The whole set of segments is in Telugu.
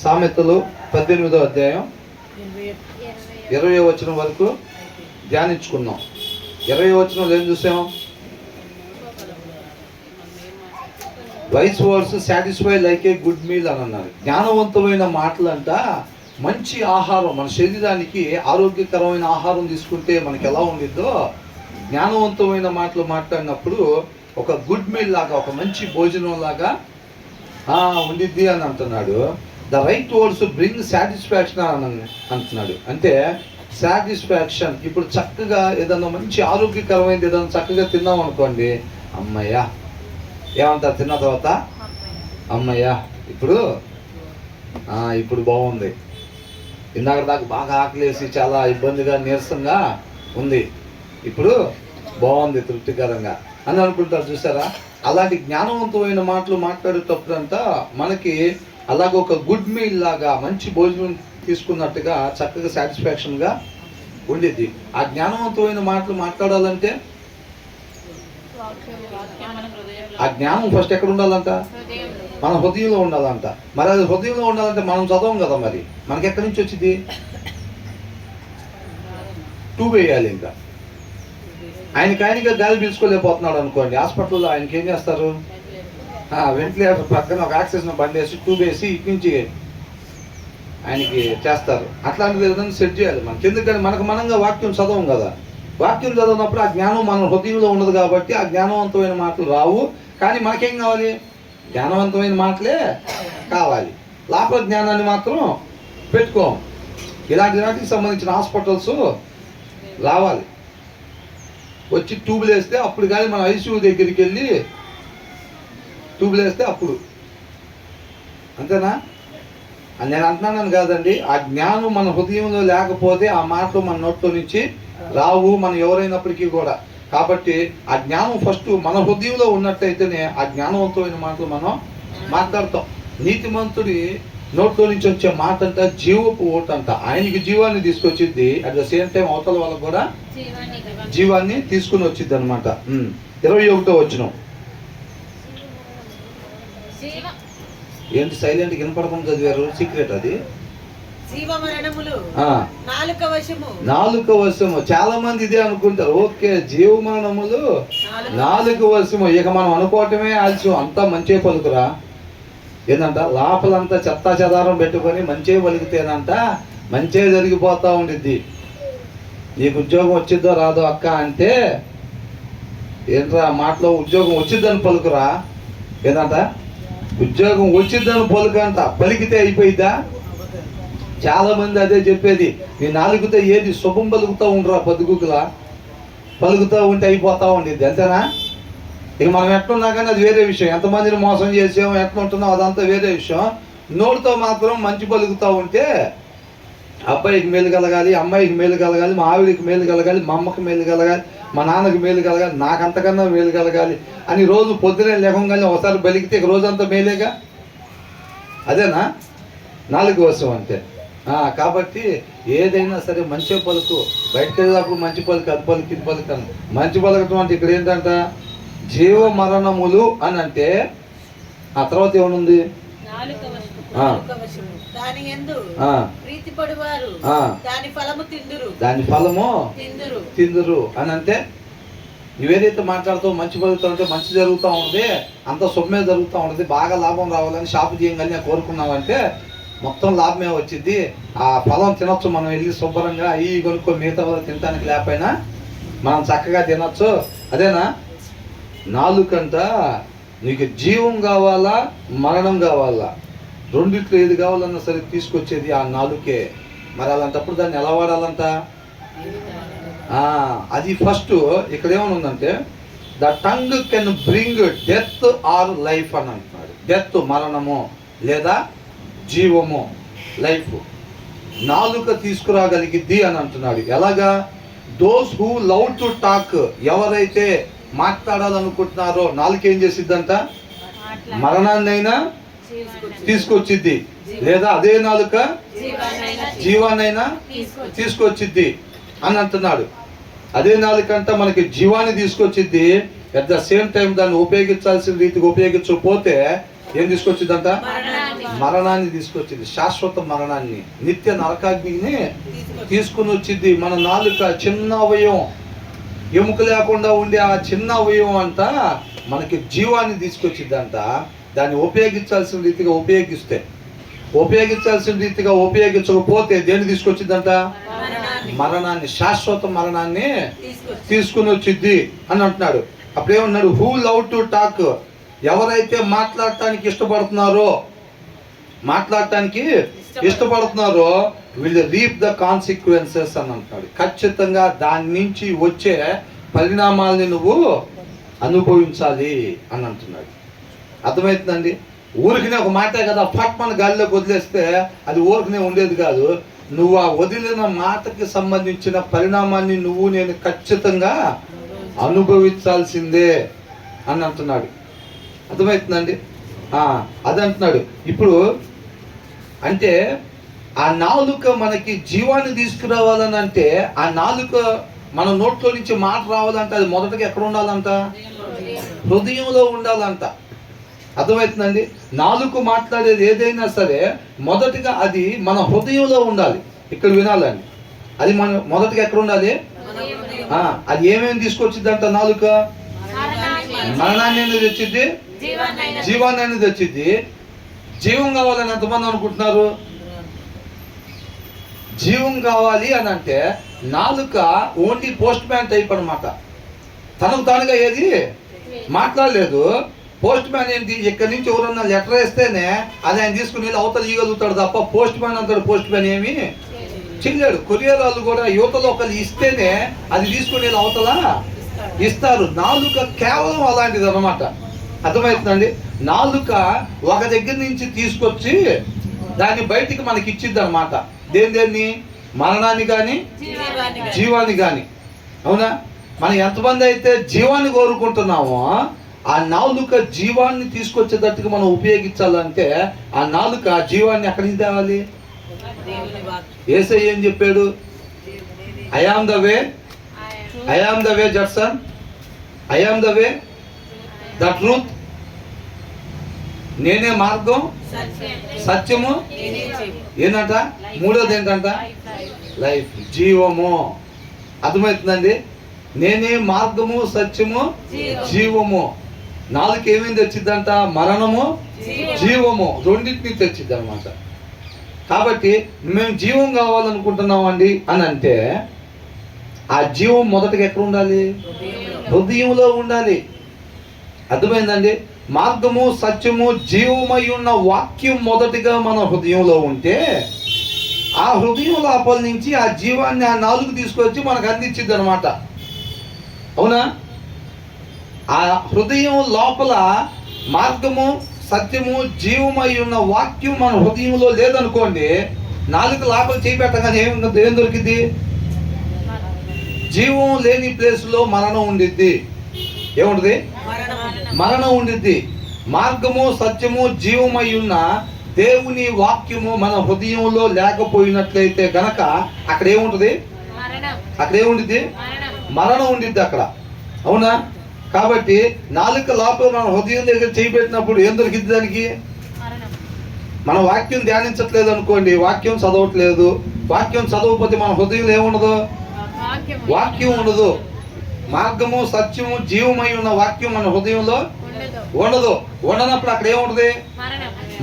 సామెతలు 18వ అధ్యాయం 20వ వచనం వరకు ధ్యానించుకున్నాం. 20వ వచనంలో ఏం చూసాం? Wise words satisfy like a good meal అని అన్నారు. జ్ఞానవంతమైన మాటలంట మంచి ఆహారం, మన శరీరానికి ఆరోగ్యకరమైన ఆహారం తీసుకుంటే మనకి ఎలా ఉండిద్దో, జ్ఞానవంతమైన మాటలు మాట్లాడినప్పుడు ఒక గుడ్ మీల్ లాగా, ఒక మంచి భోజనం లాగా ఉండిద్ది అని అంటున్నాడు. The right words bring satisfaction అని అంటున్నాడు. అంటే సాటిస్ఫాక్షన్, ఇప్పుడు చక్కగా ఏదన్నా మంచి ఆరోగ్యకరమైనది ఏదన్నా చక్కగా తిన్నాం అనుకోండి, అమ్మయ్యా ఏమంటారు తిన్న తర్వాత? అమ్మయ్యా ఇప్పుడు బాగుంది, ఇందాక దాకా బాగా ఆకలేసి చాలా ఇబ్బందిగా నీరసంగా ఉంది, ఇప్పుడు బాగుంది తృప్తికరంగా అని అనుకుంటారు. చూసారా? అలాంటి జ్ఞానవంతమైన మాటలు మాట్లాడేటప్పుడంతా మనకి అలాగ ఒక గుడ్ మీల్ లాగా మంచి భోజనం తీసుకున్నట్టుగా చక్కగా సాటిస్ఫాక్షన్గా ఉండిద్ది. ఆ జ్ఞానవంతమైన మాటలు మాట్లాడాలంటే ఆ జ్ఞానం ఫస్ట్ ఎక్కడ ఉండాలంట? మన హృదయంలో ఉండాలంట. మరి అది హృదయంలో ఉండాలంటే మనం చదవం కదా, మరి మనకి ఎక్కడి నుంచి వచ్చింది? ట్యూబ్ వేయాలి. ఇంకా ఆయనగా గాలి పీల్చుకోలేకపోతున్నాడు అనుకోండి, హాస్పిటల్లో ఆయనకి ఏం చేస్తారు? వెంటిలేటర్ పక్కన ఒక ఆక్సిజన్ బండి వేసి ట్యూబ్ వేసి ఇటు నుంచి ఆయనకి చేస్తారు. అట్లాంటిది ఏదైనా సెట్ చేయాలి మనకి. ఎందుకని మనకు మనంగా వాక్యం చదవం కదా. వాక్యం చదివినప్పుడు ఆ జ్ఞానం మన హృదయంలో ఉండదు కాబట్టి ఆ జ్ఞానవంతమైన మాటలు రావు. కానీ మనకేం కావాలి? జ్ఞానవంతమైన మాటలే కావాలి. లోపల జ్ఞానాన్ని మాత్రం పెట్టుకోం. ఇలాంటి వాటికి సంబంధించిన హాస్పిటల్స్ రావాలి, వచ్చి ట్యూబులు వేస్తే అప్పుడు కానీ మన ఐసీయూ దగ్గరికి వెళ్ళి ట్యూబులు వేస్తే అప్పుడు. అంతేనా? నేను అంటున్నాను కాదండి. ఆ జ్ఞానం మన హృదయంలో లేకపోతే ఆ మాటలు మన నోట్లో నుంచి రావు, మనం ఎవరైనప్పటికీ కూడా. కాబట్టి ఆ జ్ఞానం ఫస్ట్ మన హృదయంలో ఉన్నట్టయితేనే ఆ జ్ఞానవంతమైన మాటలు మనం మాట్లాడతాం. నీతిమంతుడి నోట్లో నుంచి వచ్చే మాట అంట జీవపు ఓటు అంట. ఆయనకి జీవాన్ని తీసుకొచ్చిద్ది, అట్ ద సేమ్ టైం అవతల వాళ్ళకు కూడా జీవాన్ని తీసుకుని వచ్చిద్ది అనమాట. 21వ వచనం. ఏంటి సైలెంట్ వినపడకుండా చదివారు? సీక్రెట్ అది. నాలుక వశము. చాలా మంది ఇదే అనుకుంటారు. ఓకే, జీవమరణములు నాలుక వశము. ఇక మనం అనుకోవటమే ఆలస్యం. అంతా మంచే పలుకురా. ఏంటంట? లోపలంతా చెత్తా చెదారం పెట్టుకొని మంచే పలికితేనంట మంచే జరిగిపోతా ఉండిద్ది. నీకు ఉద్యోగం వచ్చిద్దో రాదో అక్క అంటే, ఏంట్రా మాటలో ఉద్యోగం వచ్చిద్దని పలుకురా. ఏంటంట? ఉద్యోగం వచ్చిద్దని పలుకంట. పలికితే అయిపోయిద్దా? చాలా మంది అదే చెప్పేది. నీ నాలుగుతో ఏది శుభం పలుకుతూ ఉండరా, పదుగుకులా పలుకుతూ ఉంటే అయిపోతా ఉండిద్ది. అంతేనా? ఇక మనం ఎట్లున్నా కానీ అది వేరే విషయం. ఎంతమందిని మోసం చేసాము, ఎట్లుంటున్నాం అదంతా వేరే విషయం. నోటితో మాత్రం మంచి పలుకుతూ ఉంటే అబ్బాయికి మేలు కలగాలి, అమ్మాయికి మేలు కలగాలి, మా ఆవిడికి మేలు కలగాలి, మా అమ్మకి మేలు కలగాలి, మా నాన్నకి మేలు కలగాలి, నాకు అంతకన్నా మేలు కలగాలి అని రోజు పొద్దునే లేకుండా ఒకసారి బలికితే ఇక రోజంతా మేలేగా. అదేనా నాలుగు వశం అంటే? కాబట్టి ఏదైనా సరే మంచి పలుకు. బయటకు వెళ్ళినప్పుడు మంచి పలుకు, అది పలుకు, ఇది పలుకు అని. మంచి పలకటం అంటే ఇక్కడ ఏంటంట? జీవ మరణములు అని అంటే ఆ తర్వాత ఏమనుంది? దాని ఫలము తిందురు అని అంటే నువ్వేదైతే మాట్లాడుతావు మంచి పలుకుతా ఉంటే మంచి జరుగుతూ ఉంటుంది, అంత శుభమే జరుగుతూ ఉంటుంది. బాగా లాభం రావాలని షాపు చేయగానే కోరుకున్నావంటే మొత్తం లాభమే వచ్చింది. ఆ ఫలం తినొచ్చు. మనం వెళ్ళి శుభ్రంగా అవి కొనుక్కో, మిగతా తినడానికి లేకపోయినా మనం చక్కగా తినొచ్చు. అదేనా? నాలుకంట నీకు జీవం కావాలా, మరణం కావాలా, రెండిట్లో ఏది కావాలన్నా సరే తీసుకొచ్చేది ఆ నాలుకే. మరి అలాంటప్పుడు దాన్ని ఎలా వాడాలంట? అది ఫస్ట్. ఇక్కడ ఏమని ఉందంటే the tongue can bring death or life అని అంటున్నాడు. డెత్ మరణము, లేదా జీవము లైఫ్ నాలుక తీసుకురాగలిగిద్ది అని అంటున్నాడు. ఎలాగా? Those who love to talk, ఎవరైతే మాట్లాడాలనుకుంటున్నారో నాలుక ఏం చేసిద్దంట? మరణాన్నైనా తీసుకొచ్చిద్ది, లేదా అదే నాలుక జీవాన్నైనా తీసుకొచ్చిద్ది అని అంటున్నాడు. అదే నాలుకంట మనకి జీవాన్ని తీసుకొచ్చిద్ది. అట్ ద సేమ్ టైం దాన్ని ఉపయోగించాల్సిన రీతికి ఉపయోగించకపోతే ఏం తీసుకొచ్చిందంట? మరణాన్ని తీసుకొచ్చింది, శాశ్వత మరణాన్ని, నిత్య నరకాగ్నిని తీసుకుని వచ్చింది. మన నాలుక చిన్న అవయవం, ఎముక లేకుండా ఉండే ఆ చిన్న అవయవం అంట మనకి జీవాన్ని తీసుకొచ్చిందంట. దాన్ని ఉపయోగించాల్సిన రీతిగా ఉపయోగించకపోతే దేన్ని తీసుకొచ్చిందంట? మరణాన్ని, శాశ్వత మరణాన్ని తీసుకుని వచ్చింది అని అంటున్నాడు. అప్పుడేమన్నాడు? హూ లవ్ టు టాక్, ఎవరైతే మాట్లాడటానికి ఇష్టపడుతున్నారో విల్ రీప్ ద కాన్సిక్వెన్సెస్ అని అంటున్నాడు. ఖచ్చితంగా దాని నుంచి వచ్చే పరిణామాలని నువ్వు అనుభవించాలి అని అంటున్నాడు. అర్థమవుతుందండి? ఊరికినే ఒక మాటే కదా, ఫట్ మన గాలిలోకి వదిలేస్తే అది ఊరికినే ఉండేది కాదు. నువ్వు ఆ వదిలిన మాటకి సంబంధించిన పరిణామాన్ని నేను ఖచ్చితంగా అనుభవించాల్సిందే అని అంటున్నాడు. అర్థమవుతుందండి? అది అంటున్నాడు. ఇప్పుడు అంటే ఆ నాలుక మనకి జీవాన్ని తీసుకురావాలని అంటే, ఆ నాలుక మన నోట్లో నుంచి మాట రావాలంటే అది మొదటగా ఎక్కడ ఉండాలంట? హృదయంలో ఉండాలంట. అర్థమవుతుందండి? నాలుక మాట్లాడేది ఏదైనా సరే మొదటిగా అది మన హృదయంలో ఉండాలి. ఇక్కడ వినాలండి. అది మన మొదటిగా ఎక్కడ ఉండాలి? అది ఏమేమి తీసుకొచ్చిద్దంట? నాలుక మరణాన్ని తెచ్చిద్ది, జీవాన్ని తెచ్చిద్ది. జీవం కావాలని ఎంతమంది అనుకుంటున్నారు? జీవం కావాలి అని అంటే నాలుక ఓన్లీ పోస్ట్ మ్యాన్ టైప్ అనమాట. తనకు తానుగా ఏది మాట్లాడలేదు. పోస్ట్ మ్యాన్ ఏంటి? ఇక్కడి నుంచి ఎవరన్నా లెటర్ వేస్తేనే అది ఆయన తీసుకుని అవతల ఇవ్వగలుగుతాడు తప్ప పోస్ట్ మ్యాన్ అంటాడు. పోస్ట్ మ్యాన్ ఏమి చెయ్యాడు. కొరియర్ వాళ్ళు కూడా యువతలో ఒకళ్ళు ఇస్తేనే అది తీసుకుని అవతల ఇస్తారు. నాలుక కేవలం అలాంటిది అనమాట. అర్థమవుతుందండి? నాలుక ఒక దగ్గర నుంచి తీసుకొచ్చి దాన్ని బయటికి మనకి ఇచ్చిద్ది అనమాట. దేన్ని? మరణాన్ని కానీ జీవాన్ని కానీ. అవునా? మనం ఎంతమంది అయితే జీవాన్ని కోరుకుంటున్నామో ఆ నాలుక జీవాన్ని తీసుకొచ్చేటట్టుగా మనం ఉపయోగించాలంటే ఆ నాలుక జీవాన్ని ఎక్కడి నుంచి తేవాలి? యేసయ్య ఏం చెప్పాడు? I am the way Judson, I am the way, the truth, నేనే మార్గం, సత్యము, ఏంటంట? మూడోది ఏంటంట? లైఫ్, జీవము. అర్థమవుతుందండి? నేనే మార్గము, సత్యము, జీవము. నాలుగు ఏమేమి తెచ్చిద్దంట? మరణము, జీవము, రెండింటిని తెచ్చిద్ది అనమాట. కాబట్టి మేము జీవం కావాలనుకుంటున్నామండి అని అంటే ఆ జీవం మొదటగా ఎక్కడ ఉండాలి? హృదయంలో ఉండాలి. అర్థమైందండి? మార్గము, సత్యము, జీవమై ఉన్న వాక్యం మొదటిగా మన హృదయంలో ఉంటే ఆ హృదయం లోపల నుంచి ఆ జీవాన్ని ఆ నాలుగు తీసుకొచ్చి మనకు అందించిద్ది అనమాట. అవునా? ఆ హృదయం లోపల మార్గము, సత్యము, జీవమై ఉన్న వాక్యం మన హృదయంలో లేదనుకోండి, నాలుగు లోపల చేపెట్టగానే ఏం దొరికింది? జీవం లేని ప్లేస్లో మరణం ఉండిద్ది. ఏముంటుంది? మరణం ఉండిద్ది. మార్గము, సత్యము, జీవమై ఉన్న దేవుని వాక్యము మన హృదయంలో లేకపోయినట్లయితే గనక అక్కడ ఏముంటుంది? మరణం ఉండిద్ది అక్కడ. అవునా? కాబట్టి నాలుక లోపల మన హృదయం దగ్గర చేపెట్టినప్పుడు ఏం దొరికింది దానికి? మన వాక్యం ధ్యానించట్లేదు అనుకోండి, వాక్యం చదవట్లేదు. వాక్యం చదవకపోతే మన హృదయంలో ఏముండదు? వాక్యం ఉండదు. మార్గము, సత్యము, జీవమై ఉన్న వాక్యం మన హృదయంలో ఉండదు. ఉండనప్పుడు అక్కడ ఏముంటుంది?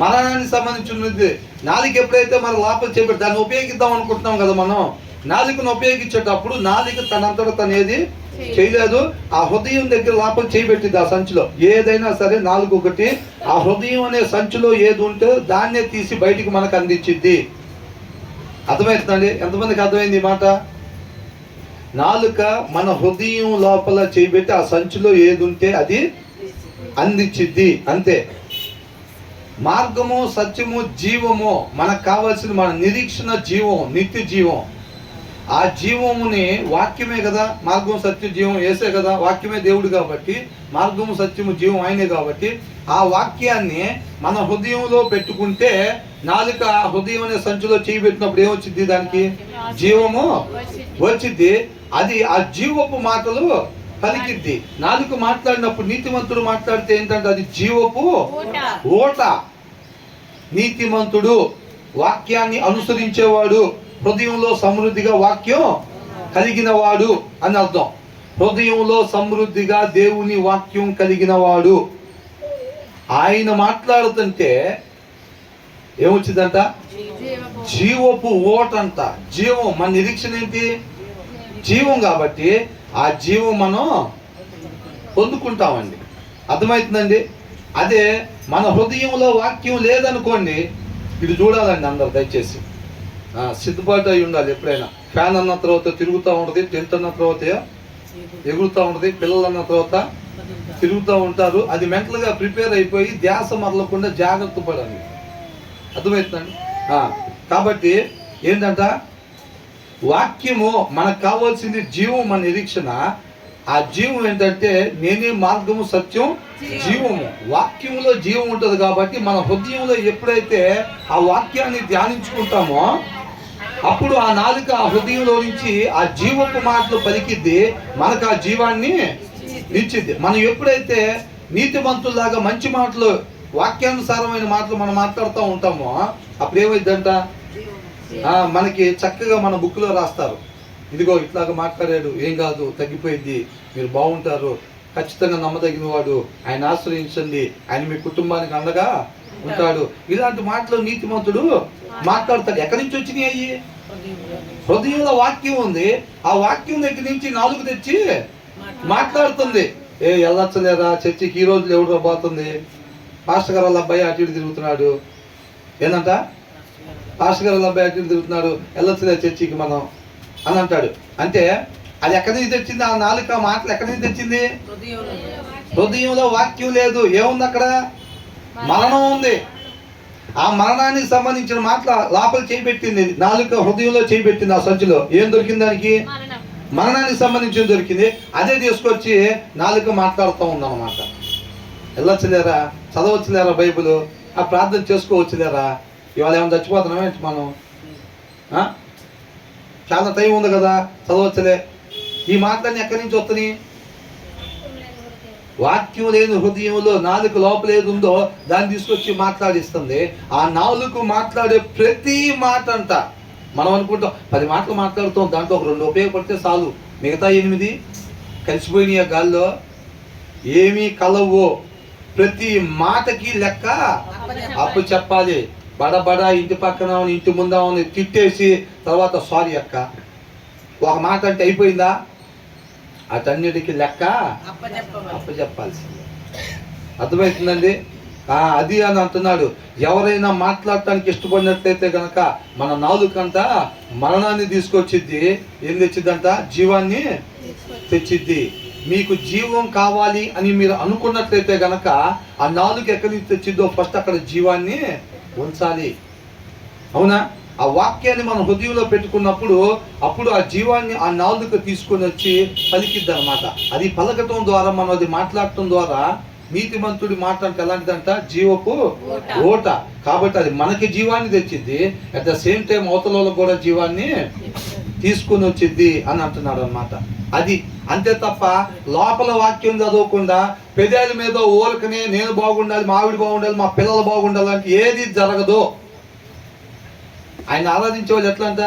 మరణానికి సంబంధించి ఉన్నది. నాలుగు ఎప్పుడైతే మన లోపల చేపెట్టి దాన్ని ఉపయోగిద్దాం అనుకుంటున్నాం కదా, మనం నాలుకను ఉపయోగించేటప్పుడు నాలుక తనంతట తనేది చేయలేదు. ఆ హృదయం దగ్గర లోపల చేయబెట్టింది. ఆ సంచిలో ఏదైనా సరే నాలుగు ఒకటి ఆ హృదయం అనే సంచిలో ఏది ఉంటే దాన్నే తీసి బయటికి మనకు అందించిద్ది. అర్థమవుతుందండి? ఎంతమందికి అర్థమైంది ఈ మాట? నాలుక మన హృదయం లోపల చేయబెట్టి ఆ సంచిలో ఏది ఉంటే అది అందించిద్ది. అంతే. మార్గము, సత్యము, జీవము మనకు కావాల్సిన మన నిరీక్షణ జీవం, నిత్య జీవం. ఆ జీవముని వాక్యమే కదా. మార్గం, సత్యం, జీవం వేసే కదా. వాక్యమే దేవుడు కాబట్టి మార్గము, సత్యము, జీవం ఆయనే కాబట్టి ఆ వాక్యాన్ని మన హృదయంలో పెట్టుకుంటే నాలుక హృదయం అనే సంచిలో చేయబెట్టినప్పుడు ఏమొచ్చింది? దానికి జీవము వచ్చింది. అది ఆ జీవపు మాటలు పలికిద్ది. నాలుక మాట్లాడినప్పుడు, నీతిమంతుడు మాట్లాడితే ఏంటంటే అది జీవపు ఓట. నీతిమంతుడు వాక్యాన్ని అనుసరించేవాడు, హృదయంలో సమృద్ధిగా వాక్యం కలిగిన వాడు అని అర్థం. హృదయంలో సమృద్ధిగా దేవుని వాక్యం కలిగిన వాడు. ఆయన మాట్లాడుతుంటే ఏమొచ్చిందంట? జీవపు ఓట అంట. జీవం, మన నిరీక్షణ ఏంటి? జీవం. కాబట్టి ఆ జీవం మనం పొందుకుంటామండి. అర్థమవుతుందండి? అదే మన హృదయంలో వాక్యం లేదనుకోండి, ఇది చూడాలండి అందరు దయచేసి. సిద్ధపాటు అయి ఉండాలి. ఎప్పుడైనా ఫ్యాన్ అన్న తర్వాత తిరుగుతూ ఉంటుంది, టెంట్ అన్న తర్వాత ఎగురుతూ ఉంటుంది, పిల్లలు అన్న తర్వాత తిరుగుతూ ఉంటారు. అది మెంటల్గా ప్రిపేర్ అయిపోయి ధ్యాస మరలకుండా జాగ్రత్త పడాలి. అర్థమవుతుందండి? కాబట్టి ఏంటంట, వాక్యము మనకు కావాల్సింది జీవం, మన నిరీక్షణ. ఆ జీవం ఏంటంటే నేనే మార్గము, సత్యం, జీవము. వాక్యంలో జీవం ఉంటుంది. కాబట్టి మన హృదయంలో ఎప్పుడైతే ఆ వాక్యాన్ని ధ్యానించుకుంటామో అప్పుడు ఆ నాలుక ఆ హృదయంలో నుంచి ఆ జీవపు మాటలు పలికిద్ది, మనకు ఆ జీవాన్ని ఇచ్చిద్ది. మనం ఎప్పుడైతే నీతిమంతుల్లాగా మంచి మాటలు, వాక్యానుసారమైన మాటలు మనం మాట్లాడుతూ ఉంటామో అప్పుడు ఏమైందంట, మనకి చక్కగా మన బుక్లో రాస్తారు, ఇదిగో ఇట్లాగా మాట్లాడాడు, ఏం కాదు, తగ్గిపోయింది, మీరు బాగుంటారు, ఖచ్చితంగా నమ్మదగిన వాడు, ఆయన ఆశ్రయించండి, ఆయన మీ కుటుంబానికి అండగా ఉంటాడు. ఇలాంటి మాటలు నీతిమంతుడు మాట్లాడతాడు. ఎక్కడి నుంచి వచ్చినాయి అయ్యి? హృదయంలో వాక్యం ఉంది. ఆ వాక్యం దగ్గర నుంచి నాలుగు తెచ్చి మాట్లాడుతుంది. వెళ్ళొచ్చలేదా చర్చికి, ఈ రోజులు ఎవడో పోతుంది, పాస్టర్ గారు వాళ్ళ అబ్బాయి అటు ఇటు తిరుగుతున్నాడు, ఏంటంట పాస్టర్ గారు వాళ్ళ అబ్బాయి అటు ఇటు తిరుగుతున్నాడు, వెళ్ళొచ్చలే చర్చికి మనం అని అంటాడు. అంటే అది ఎక్కడి నుంచి తెచ్చింది? ఆ నాలుక మాటలు ఎక్కడి నుంచి తెచ్చింది? హృదయంలో వాక్యం లేదు. ఏముంది అక్కడ? మరణం ఉంది. ఆ మరణానికి సంబంధించిన మాటల లోపల చేయబెట్టింది నాలుక, హృదయంలో చేయబెట్టింది. ఆ సంచిలో ఏం దొరికింది దానికి? మరణానికి సంబంధించిన దొరికింది. అదే తీసుకొచ్చి నాలుక మాట్లాడుతూ ఉందన్నమాట. వెళ్ళొచ్చలేరా, చదవచ్చులేరా బైబుల్, ఆ ప్రార్థన చేసుకోవచ్చులేరా, ఇవాళ ఏమైనా చచ్చిపోతున్నాం ఏంటి మనం, చాలా టైం ఉంది కదా, చదవచ్చులే. ఈ మాటలన్నీ ఎక్కడి నుంచి వస్తున్నాయి? వాక్యం లేని హృదయంలో నాలుక లోపల ఏది ఉందో దాన్ని తీసుకొచ్చి మాట్లాడిస్తుంది. ఆ నాలుగు మాట్లాడే ప్రతి మాట అంట, మనం అనుకుంటాం 10 మాటలు మాట్లాడుతాం, దాంట్లో ఒక 2 ఉపయోగపడితే చాలు, మిగతా 8 కలిసిపోయినాయి ఆ గాల్లో, ఏమీ కలవో. ప్రతి మాటకి లెక్క అప్పు చెప్పాలి. బడబడ ఇంటి పక్కన ఇంటి ముందామని తిట్టేసి తర్వాత సారీ అక్క, ఒక మాట అంటే అయిపోయిందా? అటన్నిటికీ లెక్క అప్పు చెప్పాల్సిందే. అర్థమవుతుందండి? అది అని అంటున్నాడు. ఎవరైనా మాట్లాడటానికి ఇష్టపడినట్లయితే కనుక మన నాలుకంతా మరణాన్ని తీసుకొచ్చిద్ది. ఏం తెచ్చిద్దంట? జీవాన్ని తెచ్చిద్ది. మీకు జీవం కావాలి అని మీరు అనుకున్నట్లయితే కనుక ఆ నాలుగు ఎక్కడి నుంచి తెచ్చిద్దో ఫస్ట్ అక్కడ జీవాన్ని ఉంచాలి. అవునా? ఆ వాక్యాన్ని మనం హృదయంలో పెట్టుకున్నప్పుడు అప్పుడు ఆ జీవాన్ని ఆ నాలుగు తీసుకొని వచ్చి పలికిద్ది అనమాట. అది పలకటం ద్వారా, మనం అది మాట్లాడటం ద్వారా నీతిమంతుడి మాట అంటే ఎలాంటిదంట? జీవపు ఓట. కాబట్టి అది మనకి జీవాన్ని తెచ్చిద్ది, అట్ ద సేమ్ టైం అవతలలో కూడా జీవాన్ని తీసుకొని వచ్చిద్ది అని అంటున్నాడు అనమాట. అది అంతే తప్ప లోపల వాక్యం చదవకుండా పెదాల మీద ఊరకనే నేను బాగుండాలి, మా ఆవిడ బాగుండాలి, మా పిల్లలు బాగుండాలి అంటే ఏది జరగదు. ఆయన ఆరాధించే వాళ్ళు ఎట్లా అంట?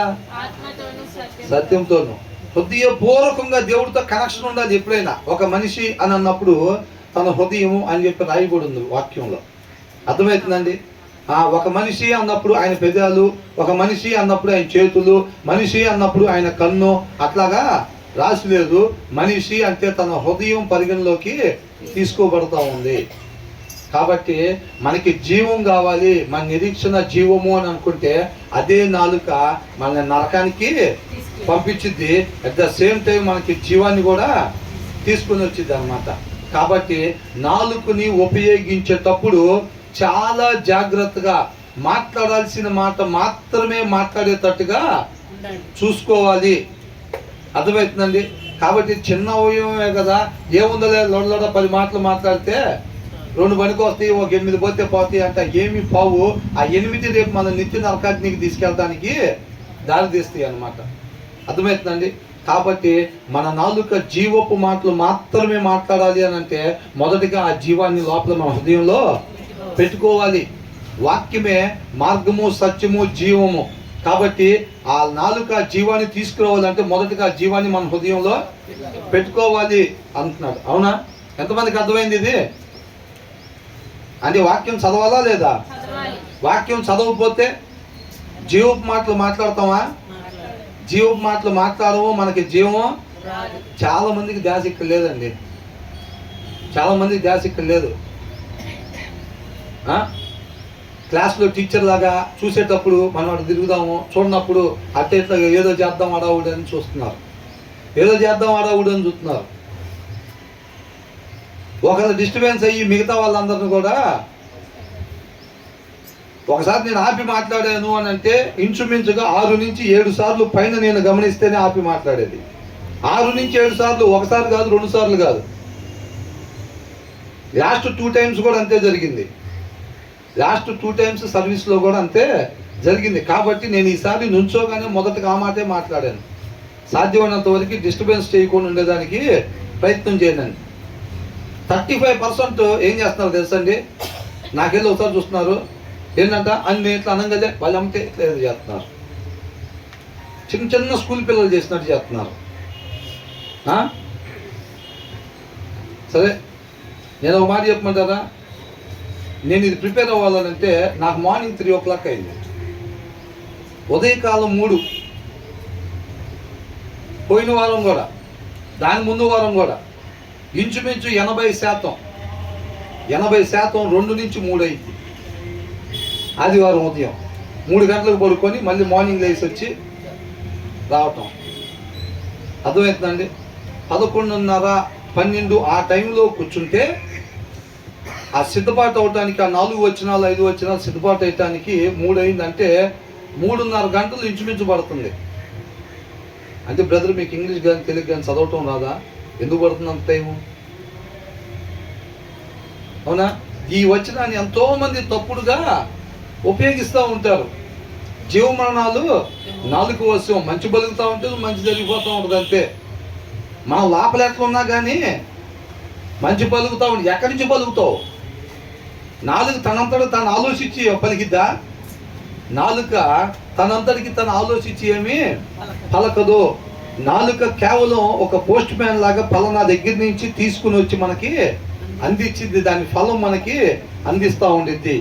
సత్యంతోను. హృదయపూర్వకంగా దేవుడితో కనెక్షన్ ఉండాలి. ఎప్పుడైనా ఒక మనిషి అని అన్నప్పుడు తన హృదయము అని చెప్పి రాయబడి ఉంది వాక్యంలో. అర్థమవుతుందండి? ఒక మనిషి అన్నప్పుడు ఆయన పెదాలు, ఒక మనిషి అన్నప్పుడు ఆయన చేతులు, మనిషి అన్నప్పుడు ఆయన కన్ను, అట్లాగా రాసి లేదు. మనిషి అంటే తన హృదయం పరిగణలోకి తీసుకోబడతా ఉంది. కాబట్టి మనకి జీవం కావాలి, మన నిరీక్షణ జీవము అని అనుకుంటే అదే నాలుక మన నరకానికి పంపించిద్ది, అట్ ద సేమ్ టైం మనకి జీవాన్ని కూడా తీసుకుని వచ్చింది అనమాట. కాబట్టి నాలుకని ఉపయోగించేటప్పుడు చాలా జాగ్రత్తగా మాట్లాడాల్సిన మాట మాత్రమే మాట్లాడేటట్టుగా చూసుకోవాలి. అర్థమవుతుందండి? కాబట్టి చిన్న అవయవమే కదా, ఏముందలే లొడలొడ 10 మాటలు మాట్లాడితే 2 పనికి వస్తాయి, ఒక 8 పోతే పోతాయి అంట. ఏమి పావు. ఆ 8 రేపు మన నిత్య నరకాగ్నికి తీసుకెళ్ళడానికి దారి తీస్తాయి అన్నమాట. అర్థమవుతుందండి? కాబట్టి మన నాలుక జీవపు మాటలు మాత్రమే మాట్లాడాలి అని అంటే మొదటిగా ఆ జీవాన్ని లోపల మన హృదయంలో పెట్టుకోవాలి. వాక్యమే మార్గము, సత్యము, జీవము. కాబట్టి ఆ నాలుక జీవాన్ని తీసుకురావాలంటే మొదటిగా ఆ జీవాన్ని మన హృదయంలో పెట్టుకోవాలి అంటున్నాడు. అవునా? ఎంతమందికి అర్థమైంది ఇది? అంటే వాక్యం చదవాలా లేదా? వాక్యం చదవకపోతే జీవపు మాటలు మాట్లాడతామా? జీవపు మాటలు మాట్లాడము, మనకి జీవం. చాలా మందికి ధ్యాస ఇక్కడ లేదండి. చాలా మందికి ధ్యాస ఇక్కడ లేదు. క్లాస్లో టీచర్ లాగా చూసేటప్పుడు మనం అటు తిరుగుదాము, చూడనప్పుడు అట్టే ఏదో చేద్దాం అడావుడు అని చూస్తున్నారు. ఏదో చేద్దాం అడావుడు అని చూస్తున్నారు. ఒకళ్ళు డిస్టర్బెన్స్ అయ్యి మిగతా వాళ్ళందరినీ కూడా ఒకసారి నేను ఆపి మాట్లాడాను అని అంటే ఇంచుమించుగా 6 నుంచి 7 సార్లు పైన నేను గమనిస్తేనే ఆపి మాట్లాడేది. 6 నుంచి 7 సార్లు, ఒకసారి కాదు, 2 సార్లు కాదు. లాస్ట్ 2 టైమ్స్ కూడా అంతే జరిగింది. లాస్ట్ 2 టైమ్స్ సర్వీస్లో కూడా అంతే జరిగింది. కాబట్టి నేను ఈసారి నుంచోగానే మొదటగా ఆ మాటే మాట్లాడాను. సాధ్యమైనంత వరకు డిస్టర్బెన్స్ చేయకుండా ఉండేదానికి ప్రయత్నం చేయనండి. 35% ఏం చేస్తున్నారు తెలుసండి? నాకెళ్ళి ఒకసారి చూస్తున్నారు, ఏంటంట అన్ని ఇట్లా అనగలే వాళ్ళు అమ్మితే ఇట్లా ఏదో చేస్తున్నారు. చిన్న చిన్న స్కూల్ పిల్లలు చేసినట్టు చేస్తున్నారు. సరే, నేను ఒక మాట చెప్పమంటారా? నేను ఇది ప్రిపేర్ అవ్వాలంటే నాకు మార్నింగ్ 3 o'clock అయింది. ఉదయకాలం 3, పోయిన వారం కూడా, దాని ముందు వారం కూడా ఇంచుమించు 80% 2 నుంచి 3 అయింది. ఆదివారం ఉదయం 3 గంటలకు పడుకొని మళ్ళీ మార్నింగ్ లేసి వచ్చి రావటం. అర్థమవుతుందండి? 11:30, 12 ఆ టైంలో కూర్చుంటే ఆ సిద్ధపాటు అవటానికి, ఆ 4 వచనాలు 5 వచనాలు సిద్ధపాటు అవటానికి 3 అయిందంటే 3:30 గంటలు ఇంచుమించు పడుతుంది. అంటే బ్రదర్ మీకు ఇంగ్లీష్ కానీ తెలుగు కానీ చదవటం రాదా? ఎందుకు పడుతుంది అంత టైము? అవునా? ఈ వచనాన్ని ఎంతోమంది తప్పుడుగా ఉపయోగిస్తూ ఉంటారు. జీవమరణాలు నాలుక వశం. మంచి బలుగుతూ ఉంటుంది, మంచి జరిగిపోతూ ఉంటుంది అంతే. మనం లోపల ఎట్లా ఉన్నా కానీ మంచి పలుకుతూ ఉంటుంది. ఎక్కడి నుంచి పలుకుతావు? నాలుక తనంతట తను ఆలోచించి పలికిద్దా? నాలుక తనంతటికి తను ఆలోచించి ఏమి పలకదు. నాలుక కేవలం ఒక పోస్ట్ మ్యాన్ లాగా పలానా దగ్గర నుంచి తీసుకుని వచ్చి మనకి అందించింది, దాని ఫలం మనకి అందిస్తూ ఉండిద్ది.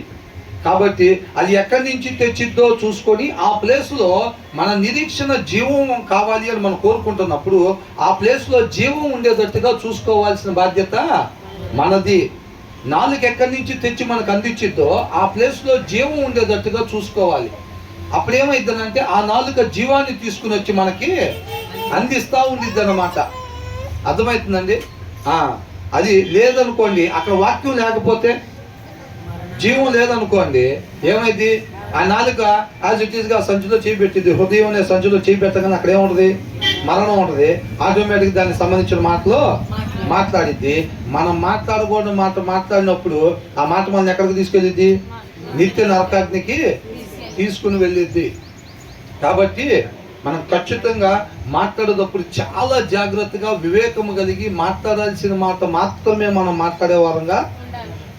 కాబట్టి అది ఎక్కడి నుంచి తెచ్చిద్దో చూసుకొని ఆ ప్లేస్లో మన నిరీక్షణ జీవం కావాలి అని మనం కోరుకుంటున్నప్పుడు ఆ ప్లేస్లో జీవం ఉండేటట్టుగా చూసుకోవాల్సిన బాధ్యత మనది. నాలుగు ఎక్కడి నుంచి తెచ్చి మనకు అందించిద్దో ఆ ప్లేస్లో జీవం ఉండేటట్టుగా చూసుకోవాలి. అప్పుడు ఏమైందనంటే ఆ నాలుక జీవాన్ని తీసుకుని వచ్చి మనకి అందిస్తూ ఉండిద్ది అన్నమాట. అర్థమవుతుందండి? అది లేదనుకోండి, అక్కడ వాక్యం లేకపోతే, జీవం లేదనుకోండి, ఏమైంది? ఆ నాలుక యాజ్ ఇట్ ఈస్గా సంచిలో చేయిపెట్టింది. హృదయం అనే సంచిలో చేయిపెట్టగానే అక్కడ ఏముంటుంది? మరణం ఉంటుంది. ఆటోమేటిక్గా దానికి సంబంధించిన మాటలు మాట్లాడిద్ది. మనం మాట్లాడకూడని మాట మాట్లాడినప్పుడు ఆ మాట మనం ఎక్కడికి తీసుకెళ్ళిద్ది? నిత్య నరకాగ్నికి తీసుకుని వెళ్ళిద్ది. కాబట్టి మనం ఖచ్చితంగా మాట్లాడేటప్పుడు చాలా జాగ్రత్తగా వివేకము కలిగి మాట్లాడాల్సిన మాట మాత్రమే మనం మాట్లాడే వారంగా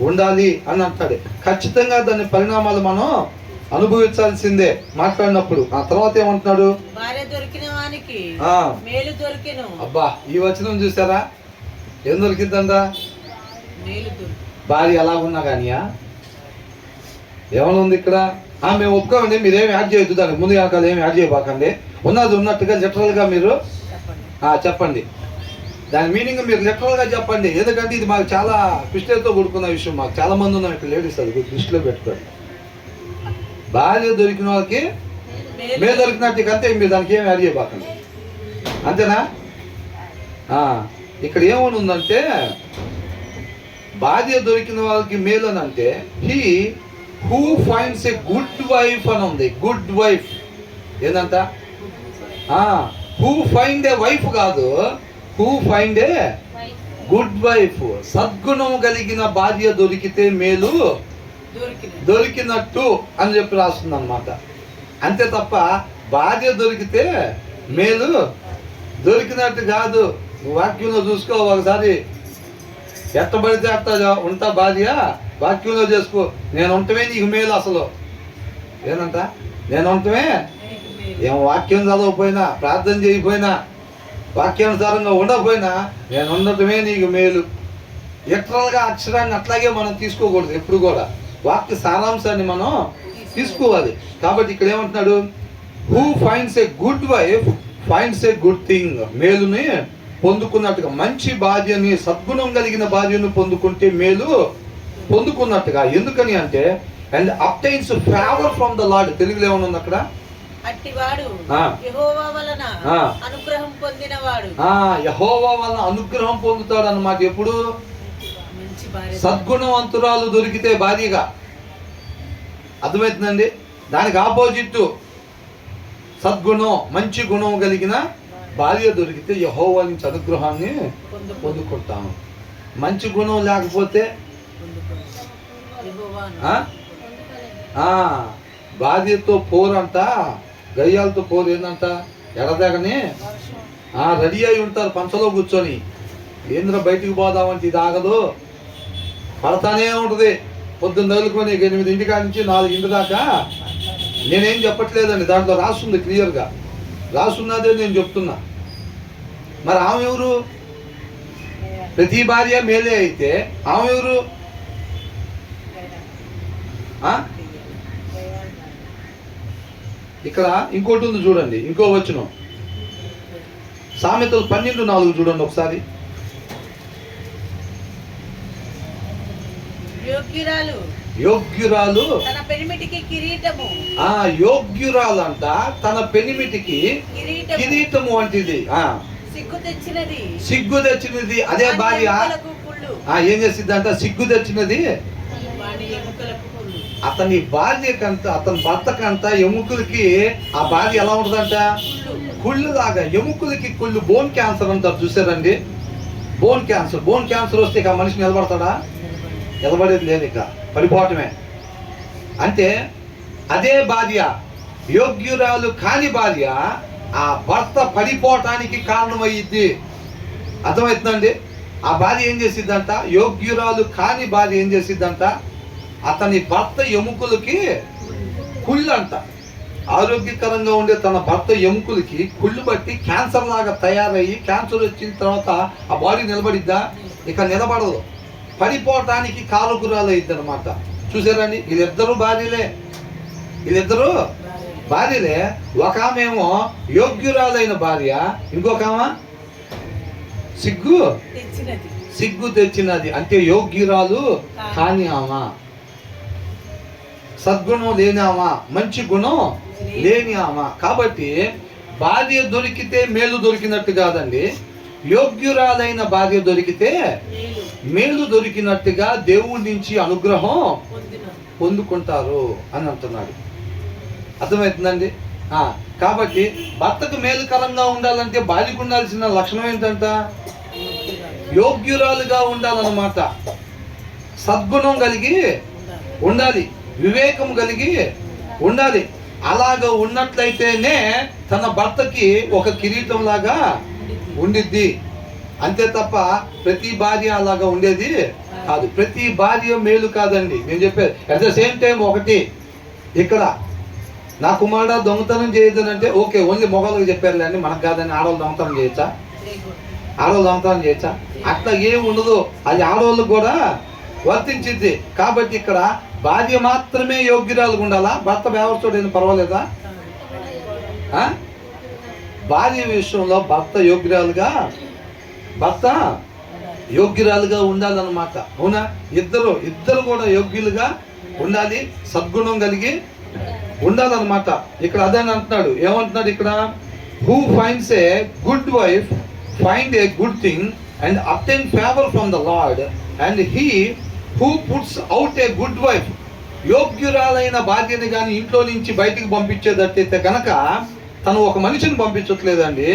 ఉండాలి అని అంటాడు. ఖచ్చితంగా దాని పరిణామాలు మనం అనుభవించాల్సిందే మాట్లాడినప్పుడు. ఆ తర్వాత ఏమంటున్నాడు? అబ్బా, ఈ వచనం చూసారా? ఏం దొరికిద్దంట? భార్య ఎలా ఉన్నా కానీయా? ఏమన్నా ఉంది ఇక్కడ? మేము ఒప్పుకోండి, మీరేమి యాడ్ చేయొద్దు, దానికి ముందు వెనకాల ఏమి యాడ్ చేయబాకండి, ఉన్నది ఉన్నట్టుగా లిటరల్గా మీరు చెప్పండి. దాని మీనింగ్ మీరు లిటరల్గా చెప్పండి. ఎందుకంటే ఇది మాకు చాలా పిస్టేతో కూడుకున్న విషయం. మాకు చాలా మంది ఉన్నాం ఇక్కడ లేడీస్, అది దృష్టిలో పెట్టుకోండి. భార్య దొరికిన వాళ్ళకి మే దొరికినట్టు అంతే, మీరు దానికి ఏమి యాడ్ చేయబాకండి. అంతేనా? ఇక్కడ ఏమని ఉందంటే భార్య దొరికిన వాళ్ళకి మేలు అని అంటే he who finds a good wife అని ఉంది. గుడ్ వైఫ్ ఏందంట? హూ ఫైండ్ ఏ వైఫ్ కాదు, who find a good wife. సద్గుణం కలిగిన భార్య దొరికితే మేలు దొరికినట్టు అని చెప్పి రాస్తుంది అనమాట. అంతే తప్ప భార్య దొరికితే మేలు దొరికినట్టు కాదు. నువ్వు వాక్యంలో చూసుకో ఒకసారి. ఎట్టబడితే అట్ట ఉంటా భార్య, వాక్యంలో చేసుకో. నేను ఉంటమే నీకు మేలు. అసలు ఏనంట, నేను ఉంటమే. ఏం వాక్యం చదవకపోయినా, ప్రార్థన చేయకపోయినా, వాక్యానుసారంగా ఉండకపోయినా, నేను ఉండటమే నీకు మేలు. లిటరల్గా అక్షరాన్ని అట్లాగే మనం తీసుకోకూడదు. ఎప్పుడు కూడా వాక్య సారాంశాన్ని మనం తీసుకోవాలి. కాబట్టి ఇక్కడ ఏమంటున్నాడు, who finds a good wife finds a good thing. మేలుని పొందుకున్నట్టుగా, మంచి భార్యని, సద్గుణం కలిగిన భార్యను పొందుకుంటే మేలు పొందుకున్నట్టుగా. ఎందుకని అంటే, and obtains favour from the Lord. తెలుగులో ఏమన్నా అక్కడ, అట్టివాడు యెహోవా వలన అనుగ్రహం పొందినవాడు. యెహోవా వలన అనుగ్రహం పొందుతాడు అన్నమాట. ఎప్పుడు? సద్గుణవంతురాలు దొరికితే భార్యగా. అర్థమవుతుందండి? దానికి ఆపోజిట్ సద్గుణం, మంచి గుణం కలిగిన భార్య దొరికితే యెహోవా నుంచి అనుగ్రహాన్ని పొందుకుంటాము. మంచి గుణం లేకపోతే భార్యతో పోరంట, గయ్యాలతో పోరు. ఏందంట, ఎడదగని రెడీ అయి ఉంటారు పంచలో కూర్చొని. ఏంద్ర బయటికి పోదామంటే ఇది ఆగదు, పడతానే ఉంటుంది. పొద్దున్న తగులుకొని 8 కాడి నుంచి 4 దాకా. నేనేం చెప్పట్లేదండి, దాంట్లో రాస్తుంది, క్లియర్గా రాస్తున్నదే నేను చెప్తున్నా. మరి ఆమె ఎవరు? ప్రతి భార్య మేలే అయితే ఆమె ఎవరు? ఇక్కడ ఇంకోటి ఉంది చూడండి, ఇంకో వచనం. సామెతలు 12:4 చూడండి ఒకసారి. యోగ్యురాలు తన పెనిమిటికి కిరీటము. యోగ్యురాలు అంట తన పెనిమిటికి కిరీటము వంటిది. సిగ్గు తెచ్చినది అదే భార్య. ఏం చేసిద్ది అంట? సిగ్గు తెచ్చినది అతని భార్యకంట, అతని భర్తకంట ఎముకలకి ఆ భార్య ఎలా ఉంటుందంట? కుళ్ళు లాగా. ఎముకలకి కుళ్ళు. బోన్ క్యాన్సర్ అంటారు, చూసారండి? బోన్ క్యాన్సర్ వస్తే ఇక మనిషి నిలబడతాడా? నిలబడేది లేదు, ఇక పడిపోవటమే. అంటే అదే భార్య, యోగ్యురాలు కాని భార్య ఆ భర్త పడిపోవటానికి కారణమయ్యిద్ది. అర్థమవుతుందండి? ఆ భార్య ఏం చేసిద్దంట? యోగ్యురాలు కాని భార్య ఏం చేసిద్దంట? అతని భర్త ఎముకలకి కుళ్ళు అంట. ఆరోగ్యకరంగా ఉండే తన భర్త ఎముకలకి కుళ్ళు బట్టి క్యాన్సర్ లాగా తయారయ్యి, క్యాన్సర్ వచ్చిన తర్వాత ఆ బాడీ నిలబడిద్దా? ఇక నిలబడదు. పడిపోవటానికి కారకురాలు అయింది అనమాట. చూసారండి? వీళ్ళిద్దరూ భార్యలే. ఒక ఆమెమో యోగ్యురాలైన భార్య, ఇంకొక ఆమె సిగ్గు తెచ్చినది. అంటే యోగ్యురాలు కాని ఆమె, సద్గుణం లేని ఆమె, మంచి గుణం లేని ఆమె. కాబట్టి భార్య దొరికితే మేలు దొరికినట్టు కాదండి, యోగ్యురాలైన భార్య దొరికితే మేలు దొరికినట్టుగా దేవుడి నుంచి అనుగ్రహం పొందుకుంటారు అని అంటున్నాడు. అర్థమవుతుందండి? కాబట్టి భర్తకు మేలుకరంగా ఉండాలంటే భార్యకు ఉండాల్సిన లక్షణం ఏంటంట? యోగ్యురాలుగా ఉండాలన్నమాట. సద్గుణం కలిగి ఉండాలి, వివేకం కలిగి ఉండాలి. అలాగ ఉన్నట్లయితేనే తన భర్తకి ఒక కిరీటం లాగా ఉండిద్ది. అంతే తప్ప ప్రతి భార్య అలాగా ఉండేది కాదు. ప్రతి భార్య మేలు కాదండి నేను చెప్పేది. అట్ ద సేమ్ టైం ఒకటి, ఇక్కడ నా కుమారుడు దొంగతనం చేయొద్దనంటే ఓకే, ఓన్లీ మొగలకు చెప్పారులే అండి, మనకు కాదని. ఆడవాళ్ళు దొంగతనం చేయొచ్చా? అట్లా ఏం ఉండదు. అది ఆడవాళ్ళకు కూడా వర్తించింది. కాబట్టి ఇక్కడ భార్య మాత్రమే యోగ్యురాలుగా ఉండాలా? భర్త వ్యవస్థ పర్వాలేదా? భార్య విషయంలో భర్త యోగ్యురాలుగా ఉండాలన్నమాట. అవునా? ఇద్దరు కూడా యోగ్యులుగా ఉండాలి, సద్గుణం కలిగి ఉండాలన్నమాట. ఇక్కడ అదే అంటున్నాడు. ఏమంటున్నాడు ఇక్కడ? Who finds a good wife find a good thing and obtain favour from the Lord and he who puts out a good wife. యోగ్యురాలైన భార్యని కానీ ఇంట్లో నుంచి బయటికి పంపించేటట్టయితే కనుక తను ఒక మనిషిని పంపించట్లేదండి,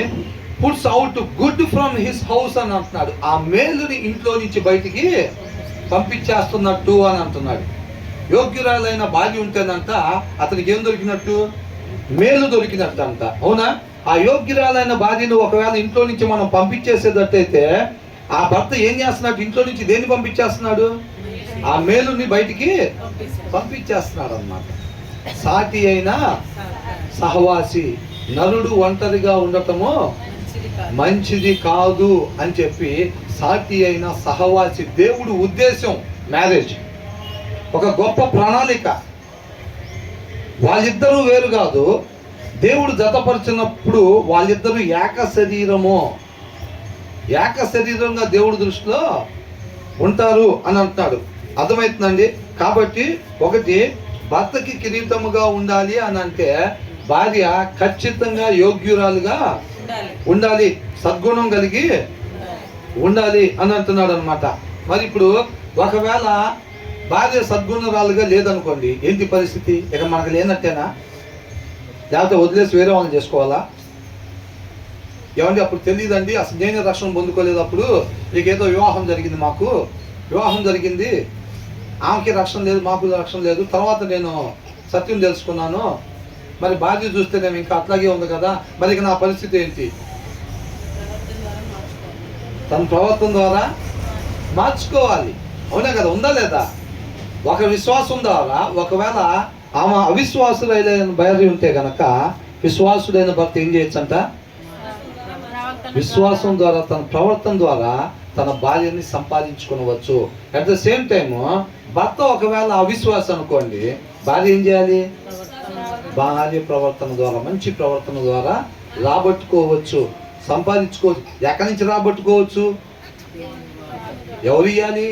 puts out good from his house అని అంటున్నాడు. ఆ మేలుని ఇంట్లో నుంచి బయటికి పంపించేస్తున్నట్టు అని అంటున్నాడు. యోగ్యురాలైన భార్య ఉంటేనంట అతనికి ఏం దొరికినట్టు? మేలు దొరికినట్టు అంట. అవునా? ఆ యోగ్యురాలైన భార్యను ఒకవేళ ఇంట్లో నుంచి మనం పంపించేసేటట్టయితే ఆ భర్త ఏం చేస్తున్నాడు? ఇంట్లో నుంచి దేన్ని పంపించేస్తున్నాడు? ఆ మేలుని బయటికి పంపించేస్తున్నాడు అన్నమాట. సాటి అయిన సహవాసి, నరుడు ఒంటరిగా ఉండటము మంచిది కాదు అని చెప్పి సాటి అయిన సహవాసి. దేవుడు ఉద్దేశం మ్యారేజ్ ఒక గొప్ప ప్రణాళిక. వాళ్ళిద్దరూ వేరు కాదు, దేవుడు జతపరిచినప్పుడు వాళ్ళిద్దరూ ఏక శరీరంగా దేవుడి దృష్టిలో ఉంటారు అని అంటున్నాడు. అర్థమవుతుందండి? కాబట్టి ఒకటి, భర్తకి కిరీటముగా ఉండాలి అని అంటే భార్య ఖచ్చితంగా యోగ్యురాలుగా ఉండాలి, సద్గుణం కలిగి ఉండాలి అని అంటున్నాడు అనమాట. మరి ఇప్పుడు ఒకవేళ భార్య సద్గుణరాలుగా లేదనుకోండి, ఏంటి పరిస్థితి? ఇక మనకు లేనట్టేనా? లేకపోతే వదిలేసి వేరే వాళ్ళని చేసుకోవాలా? ఏమండి అప్పుడు తెలియదండి, అసలు నేనే రక్షణ పొందుకోలేదు. అప్పుడు నీకేదో వివాహం జరిగింది, మాకు వివాహం జరిగింది, ఆమెకి రక్షణ లేదు, మాకు రక్షణ లేదు, తర్వాత నేను సత్యం తెలుసుకున్నాను, మరి భార్య చూస్తే నేను ఇంకా అట్లాగే ఉంది కదా, మరి ఇక నా పరిస్థితి ఏంటి? తన ప్రవర్తన ద్వారా మార్చుకోవాలి. అవునా కదా? ఉందా లేదా? ఒక విశ్వాసం ద్వారా, ఒకవేళ ఆమె అవిశ్వాసులైన భార్య ఉంటే గనక విశ్వాసుడైన భర్త ఏం చేయొచ్చంట? విశ్వాసం ద్వారా, తన ప్రవర్తన ద్వారా తన భార్యని సంపాదించుకోవచ్చు. అట్ ద సేమ్ టైమ్ భర్త ఒకవేళ అవిశ్వాసం అనుకోండి, భార్య ఏం చేయాలి? భార్య ప్రవర్తన ద్వారా, మంచి ప్రవర్తన ద్వారా రాబట్టుకోవచ్చు, సంపాదించుకోవచ్చు. ఎక్కడి నుంచి రాబట్టుకోవచ్చు? ఎవరు ఇవ్వాలి?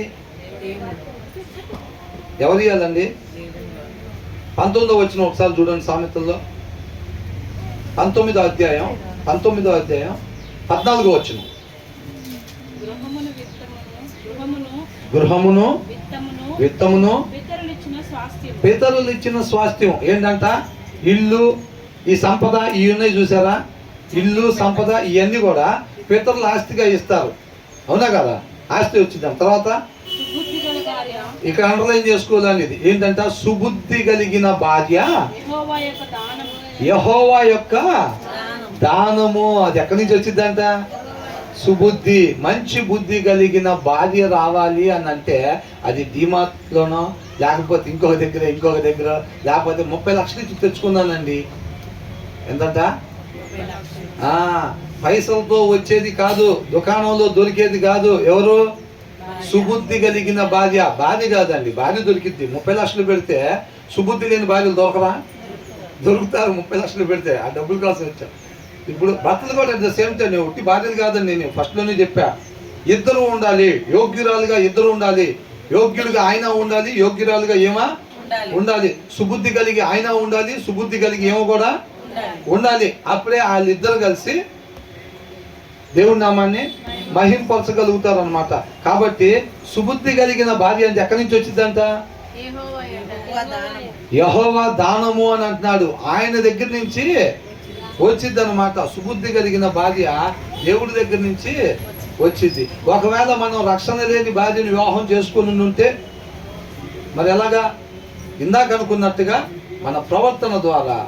ఎవరు ఇవ్వాలండి? 19వ వచనం ఒకసారి చూడండి. సామెతల్లో 19వ అధ్యాయం 14వ వచనం. గృహమును విత్తమును పితరులు ఇచ్చిన స్వాస్థ్యం ఏంటంట? ఇల్లు, ఈ సంపద, ఇవి ఉన్నాయి చూసారా? ఇల్లు, సంపద, ఇవన్నీ కూడా పితరులు ఆస్తిగా ఇస్తారు. అవునా కదా? ఆస్తి వచ్చింది. తర్వాత ఇక్కడ అండర్లైన్ చేసుకోవాలనేది ఏంటంట? సుబుద్ధి కలిగిన భార్య యెహోవా యొక్క దానము. అది ఎక్కడి నుంచి వచ్చిందంట? సుబుద్ధి, మంచి బుద్ధి కలిగిన భార్య రావాలి అని అంటే అది డిమార్ట్లోనో లేకపోతే ఇంకొక దగ్గర లేకపోతే 30 లక్షలు ఇచ్చి తెచ్చుకున్నానండి. ఎంతంట? పైసలతో వచ్చేది కాదు, దుకాణంలో దొరికేది కాదు. ఎవరు? సుబుద్ధి కలిగిన భార్య. భార్య కాదండి, భార్య దొరికిద్ది. 30 లక్షలు పెడితే సుబుద్ధి లేని భార్యలు దొరుకుతారు. 30 లక్షలు పెడితే ఆ డబ్బులు కాల్సి వచ్చాం. ఇప్పుడు భర్తలు కూడా అట్ ద సేమ్ టైం ఒకటి భార్యలు కాదండి, నేను ఫస్ట్లోనే చెప్పా, ఇద్దరు ఉండాలి, యోగ్యురాలుగా ఇద్దరు ఉండాలి. యోగ్యులుగా ఆయన ఉండాలి, యోగ్యురాలుగా ఏమా ఉండాలి. సుబుద్ధి కలిగి ఆయన ఉండాలి, సుబుద్ధి కలిగి ఏమో కూడా ఉండాలి. అప్పుడే వాళ్ళిద్దరు కలిసి దేవుడి నామాన్ని మహింపరచగలుగుతారు అనమాట. కాబట్టి సుబుద్ధి కలిగిన భార్య అంటే ఎక్కడి నుంచి వచ్చిందంట? యెహోవా దానము అని అంటున్నాడు. ఆయన దగ్గర నుంచి వచ్చింది అనమాట. సుబుద్ధి కలిగిన భార్య దేవుడి దగ్గర నుంచి వచ్చింది. ఒకవేళ మనం రక్షణ లేని భార్యను వివాహం చేసుకుని ఉంటే మరి ఎలాగా? ఇందాక అనుకున్నట్టుగా మన ప్రవర్తన ద్వారా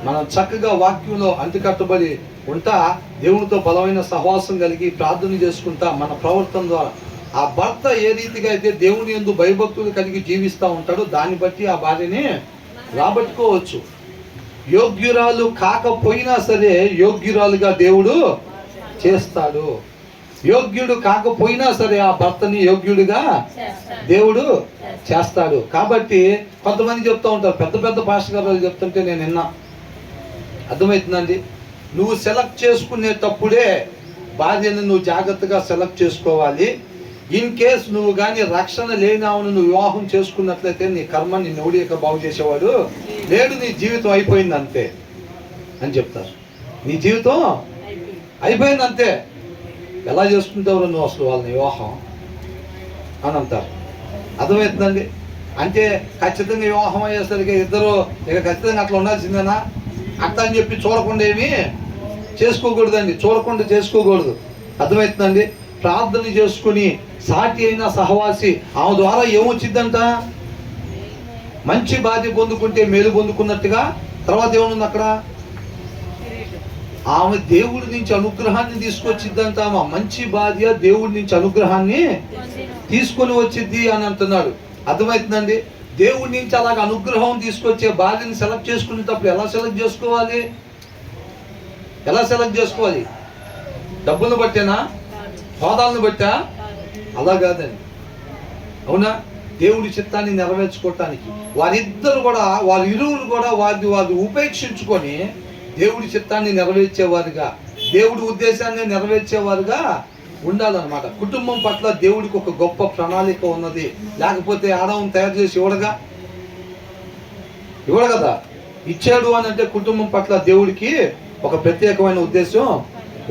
మనం చక్కగా వాక్యంలో అంటుకట్టబడి ఉంటా, దేవునితో బలమైన సహవాసం కలిగి ప్రార్థన చేసుకుంటా, మన ప్రవర్తన ద్వారా ఆ భర్త ఏ రీతిగా అయితే దేవుని యందు భయభక్తులు కలిగి జీవిస్తూ ఉంటాడో దాన్ని బట్టి ఆ భార్యని రాబట్టుకోవచ్చు. యోగ్యురాలు కాకపోయినా సరే యోగ్యురాలుగా దేవుడు చేస్తాడు. యోగ్యుడు కాకపోయినా సరే ఆ భర్తని యోగ్యుడిగా దేవుడు చేస్తాడు. కాబట్టి కొంతమంది చెప్తూ ఉంటారు, పెద్ద పెద్ద పాస్టర్ గారు చెప్తుంటే నేను విన్నా. అర్థమవుతుందండి? నువ్వు సెలెక్ట్ చేసుకునేటప్పుడే భార్యను నువ్వు జాగ్రత్తగా సెలెక్ట్ చేసుకోవాలి. ఇన్ కేస్ నువ్వు కానీ రక్షణ లేనావును నువ్వు వివాహం చేసుకున్నట్లయితే నీ కర్మ నిన్ను ఎవడిక బాగు చేసేవాడు లేడు, నీ జీవితం అయిపోయింది అంతే అని చెప్తారు. నీ జీవితం అయిపోయింది అంతే. ఎలా చేసుకుంటావు నువ్వు అసలు వాళ్ళని వివాహం అని అంటారు. అర్థమవుతుందండి? అంటే ఖచ్చితంగా వివాహం అయ్యేసరికి ఇద్దరు ఇక ఖచ్చితంగా అట్లా ఉండాల్సిందేనా అట్లా అని చెప్పి చూడకుండా ఏమి చేసుకోకూడదండి, చూడకుండా చేసుకోకూడదు. అర్థమవుతుందండి? ప్రార్థన చేసుకుని సాటి అయిన సహవాసి ఆమె ద్వారా ఏమొచ్చిందంట? మంచి భార్య పొందుకుంటే మేలు పొందుకున్నట్టుగా. తర్వాత ఏమనుంది అక్కడ? ఆమె దేవుడి నుంచి అనుగ్రహాన్ని తీసుకొచ్చిద్దంట. ఆమె మంచి భార్య దేవుడి నుంచి అనుగ్రహాన్ని తీసుకొని వచ్చిద్ది అని అంటున్నాడు. అర్థమవుతుందండి? దేవుడి నుంచి అలాగ అనుగ్రహం తీసుకొచ్చే భార్యని సెలెక్ట్ చేసుకునేటప్పుడు ఎలా సెలెక్ట్ చేసుకోవాలి? ఎలా సెలెక్ట్ చేసుకోవాలి? డబ్బులను బట్టేనా? హోదాలను బట్టా? అలా కాదండి. అవునా? దేవుడి చిత్తాన్ని నెరవేర్చుకోవటానికి వారిద్దరు కూడా, ఇరువురు కూడా వారిని ఉపేక్షించుకొని దేవుడి చిత్తాన్ని నెరవేర్చేవారుగా, దేవుడి ఉద్దేశాన్ని నెరవేర్చేవారుగా ఉండాలన్నమాట. కుటుంబం పట్ల దేవుడికి ఒక గొప్ప ప్రణాళిక ఉన్నది. లేకపోతే ఆదాం తయారు చేసి ఇవ్వడు కదా. ఇచ్చాడు అని అంటే కుటుంబం పట్ల దేవుడికి ఒక ప్రత్యేకమైన ఉద్దేశం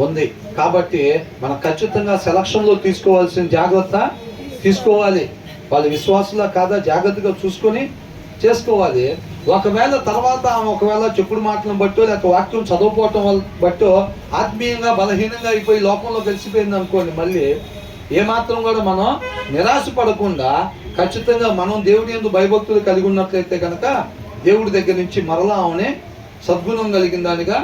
ఉంది. కాబట్టి మనం ఖచ్చితంగా సెలక్షన్లో తీసుకోవాల్సిన జాగ్రత్త తీసుకోవాలి. వాళ్ళ విశ్వాసులా కాదా జాగ్రత్తగా చూసుకొని చేసుకోవాలి. ఒకవేళ తర్వాత ఒకవేళ చెప్పుడు మాటలను బట్టో లేక వాక్యం చదవకపోవటం వల్ల బట్టో ఆత్మీయంగా బలహీనంగా అయిపోయి లోకంలో కలిసిపోయింది అనుకోండి, మళ్ళీ ఏమాత్రం కూడా మనం నిరాశపడకుండా ఖచ్చితంగా మనం దేవుడి యందు భయభక్తులు కలిగి ఉన్నట్లయితే కనుక దేవుడి దగ్గర నుంచి మరలా ఆమెనే సద్గుణం కలిగిన దానిగా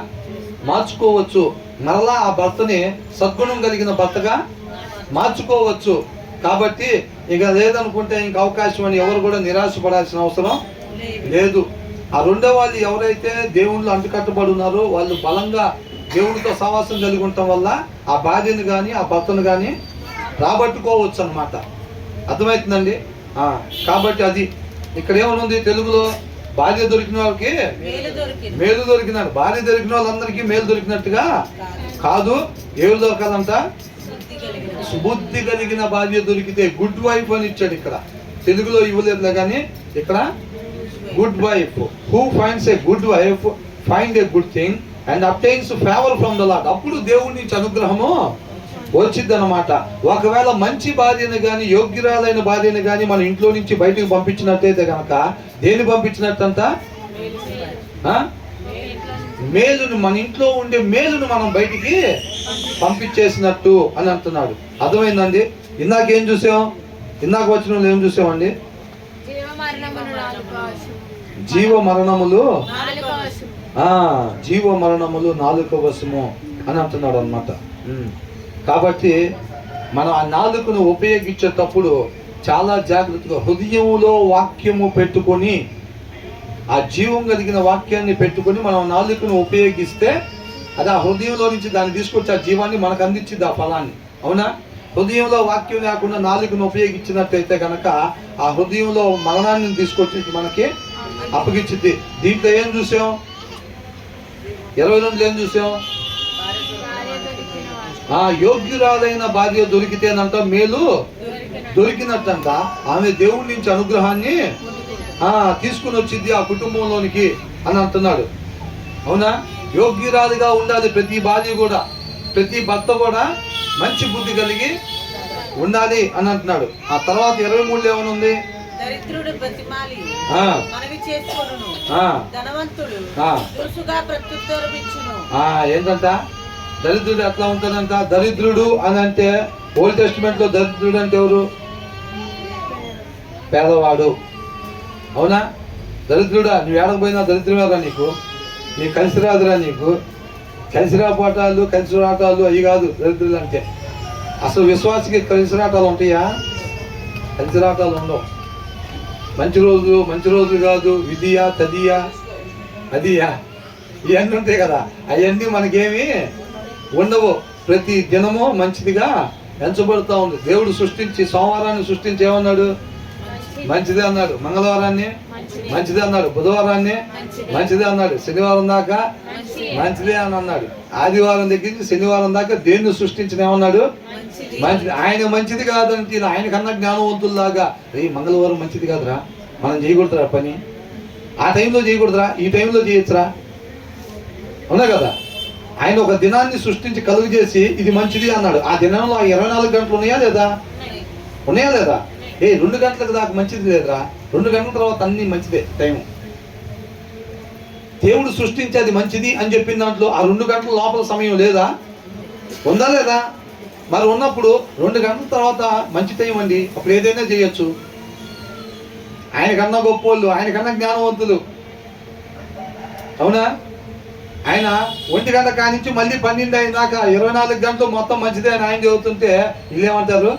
మార్చుకోవచ్చు. మరలా ఆ భర్తని సద్గుణం కలిగిన భర్తగా మార్చుకోవచ్చు. కాబట్టి ఇక లేదనుకుంటే ఇంక అవకాశం అని ఎవరు కూడా నిరాశపడాల్సిన అవసరం లేదు. ఆ రెండో వాళ్ళు ఎవరైతే దేవుళ్ళు అంటుకట్టబడి ఉన్నారో వాళ్ళు బలంగా దేవుడితో సహవాసం కలిగి ఉండటం వల్ల ఆ భార్యను కానీ ఆ భర్తను కానీ రాబట్టుకోవచ్చు అన్నమాట. అర్థమవుతుందండి? కాబట్టి అది ఇక్కడ ఏమనుంది తెలుగులో, భార్య దొరికిన వాళ్ళకి మేలు దొరికినాడు. భార్య దొరికిన వాళ్ళందరికీ మేలు దొరికినట్టుగా కాదు. ఏళ్ళు దొరకాలంట? సుబుద్ధి కలిగిన భార్య దొరికితే గుడ్ వైఫ్ అని ఇచ్చాడు. ఇక్కడ తెలుగులో ఇవ్వలేదులే కానీ ఇక్కడ good wife. Who finds a good wife find a good thing and obtains favour from the Lord. అప్పుడు దేవుడి నుంచి అనుగ్రహము వచ్చింది అనమాట. ఒకవేళ మంచి భార్యను కానీ యోగ్యురాలైన భార్యను కానీ మన ఇంట్లో నుంచి బయటకు పంపించినట్టయితే కనుక దేన్ని పంపించినట్టంట? మేలును, మన ఇంట్లో ఉండే మేలును మనం బయటికి పంపించేసినట్టు అని అంటున్నాడు. అర్థమైందండి? ఇందాకేం చూసాం? ఇందాక వచ్చిన ఏం చూసామండి? జీవ మరణములు నాలుక వశము అని అంటున్నాడు అన్నమాట. కాబట్టి మనం ఆ నాలుకను ఉపయోగించేటప్పుడు చాలా జాగ్రత్తగా హృదయంలో వాక్యము పెట్టుకొని, ఆ జీవం కలిగిన వాక్యాన్ని పెట్టుకొని మనం నాలుకను ఉపయోగిస్తే అది ఆ హృదయంలో నుంచి దాన్ని తీసుకొచ్చి ఆ జీవాన్ని మనకు అందించింది, ఆ ఫలాన్ని. అవునా? హృదయంలో వాక్యం లేకుండా నాలుకను ఉపయోగించినట్టయితే కనుక ఆ హృదయంలో మరణాన్ని తీసుకొచ్చి మనకి అప్పగించింది. దీంట్లో ఏం చూసాం? 22 ఏం చూసాం? యోగ్యురాలైన భార్య దొరికితేనంట మేలు దొరికినట్టంట. ఆమె దేవుడి నుంచి అనుగ్రహాన్ని తీసుకుని వచ్చింది ఆ కుటుంబంలోనికి అని అంటున్నాడు. అవునా? యోగ్యురాలిగా ఉండాలి ప్రతి భార్య కూడా, ప్రతి భర్త కూడా మంచి బుద్ధి కలిగి ఉండాలి అని అంటున్నాడు. ఆ తర్వాత 23 ఏమనుంది? దరిద్రుడు బతిమాలి మనవి చేసుకొనును, ధనవంతుడు దురుసుగా ప్రత్యుత్తరం ఇచ్చును. ఏంటంట? దరిద్రుడు ఎట్లా ఉంటాడంట? దరిద్రుడు అని అంటే ఓల్డ్ టెస్టిమెంట్ లో దరిద్రుడు అంటే ఎవరు? పేదవాడు. అవునా? దరిద్రుడా, నువ్వు ఏడకపోయినా దరిద్రమేరా నీకు కలిసి రాదురా, నీకు కలిసి రాపోటాలు కలిసి రాటాలు అవి కాదు దరిద్రులు అంటే. అసలు విశ్వాసకి కలిసి రాటాలు ఉంటాయా? కలిసి రాటాలు ఉండవు. మంచి రోజు కాదు, విధియా తదియా అదియా ఇవన్నీ ఉంటాయి కదా, అవన్నీ మనకేమి ఉండవు. ప్రతి దినము మంచిదిగా ఎంచబడుతూ ఉంది. దేవుడు సృష్టించి సోమవారాన్ని సృష్టించి ఏమన్నాడు? మంచిదే అన్నాడు. మంగళవారాన్ని మంచిదే అన్నాడు. బుధవారాన్ని మంచిదే అన్నాడు. శనివారం దాకా మంచిదే అని అన్నాడు. ఆదివారం దగ్గర నుంచి శనివారం దాకా దేన్ని సృష్టించిన ఏమన్నాడు? మంచిది. ఆయన మంచిది కాదంటే ఆయన కన్నా జ్ఞానవంతుల్లాగా ఈ మంగళవారం మంచిది కాదురా, మనం చేయకూడదురా పని, ఆ టైంలో చేయకూడదురా, ఈ టైంలో చేయొచ్చురా. అవునా కదా? ఆయన ఒక దినాన్ని సృష్టించి కలుగు చేసి ఇది మంచిది అన్నాడు. ఆ దినంలో 24 గంటలు ఉన్నాయా లేదా? ఉన్నాయా లేదా? 2 గంటలకు దాకా మంచిది లేదురా, 2 గంటల తర్వాత అన్ని మంచిదే టైం. దేవుడు సృష్టించి అది మంచిది అని చెప్పిన దాంట్లో ఆ 2 గంటల లోపల సమయం లేదా? ఉందా లేదా? మరి ఉన్నప్పుడు 2 గంటల తర్వాత మంచి టైం అండి, అప్పుడు ఏదైనా చేయొచ్చు. ఆయన కన్నా గొప్పోళ్ళు, ఆయన కన్నా జ్ఞానవంతులు. అవునా? ఆయన 1 గంట కానించి మళ్ళీ 12 అయినాక 24 గంటలు మొత్తం మంచిదే అని ఆయన చెబుతుంటే వీళ్ళు ఏమంటారు,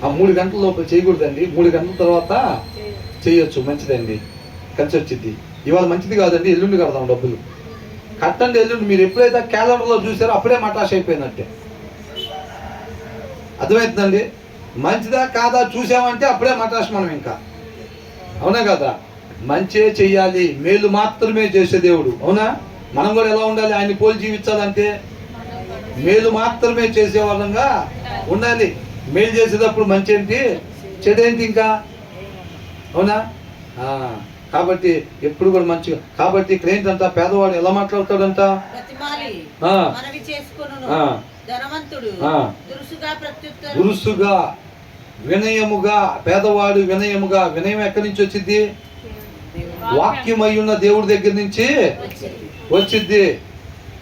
ఆ 3 గంటల లోపు చేయకూడదండి, 3 గంటల తర్వాత చేయొచ్చు, మంచిదండి, కలిసి వచ్చింది. ఇవాళ మంచిది కాదండి, ఎల్లుండి కడదాం డబ్బులు, కట్టండి ఎల్లుండి. మీరు ఎప్పుడైతే క్యాలెండర్లో చూసారో అప్పుడే మటాష్ అయిపోయినట్టే. అర్థమవుతుందండి? మంచిదా కాదా చూసామంటే అప్పుడే మటాష్ మనం ఇంకా. అవునా కదా? మంచే చెయ్యాలి, మేలు మాత్రమే చేసే దేవుడు. అవునా? మనం కూడా ఎలా ఉండాలి? ఆయన్ని పోలి జీవించాలంటే మేలు మాత్రమే చేసే వాళ్ళంగా ఉండాలి. మేలు చేసేటప్పుడు మంచి ఏంటి, చెడేంటి ఇంకా. అవునా? కాబట్టి ఎప్పుడు కూడా మంచిగా. కాబట్టి ఇక్కడ ఏంటంట, పేదవాడు ఎలా మాట్లాడతాడంట, దురుసుగా, వినయముగా. పేదవాడు వినయముగా. వినయం ఎక్కడి నుంచి వచ్చింది? వాక్యమై ఉన్న దేవుడి దగ్గర నుంచి వచ్చిద్ది.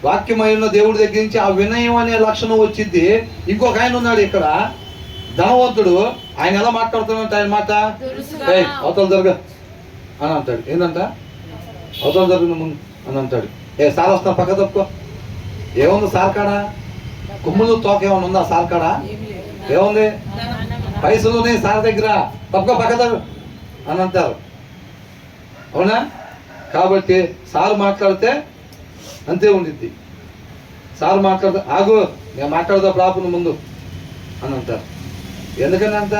వాక్యమై ఉన్న దేవుడి దగ్గర నుంచి ఆ వినయం అనే లక్షణం వచ్చిద్ది. ఇంకొక ఆయన ఉన్నాడు ఇక్కడ, ధనవంతుడు. ఆయన ఎలా మాట్లాడుతున్నాడు? ఆయన మాట అవతల జరగ అని అంటాడు. ఏంటంట? అవతల జరుగున ముందు అని అంటాడు. సార్ వస్తాను, పక్క తప్పుకో. ఏముంది సార్ కాడా? కుమ్ములు తోక ఏమైనా ఉందా సార్ కాడా? ఏముంది? పైసలు ఉన్నాయి సార్ దగ్గర, తప్పుకో, పక్క తప్పు అని అంటారు. అవునా? కాబట్టి సార్ మాట్లాడితే అంతే ఉండిద్ది. సార్ మాట్లాడితే ఆగు, నేను మాట్లాడదా ప్రాపును ముందు అని అంటారు. ఎందుకని అంట?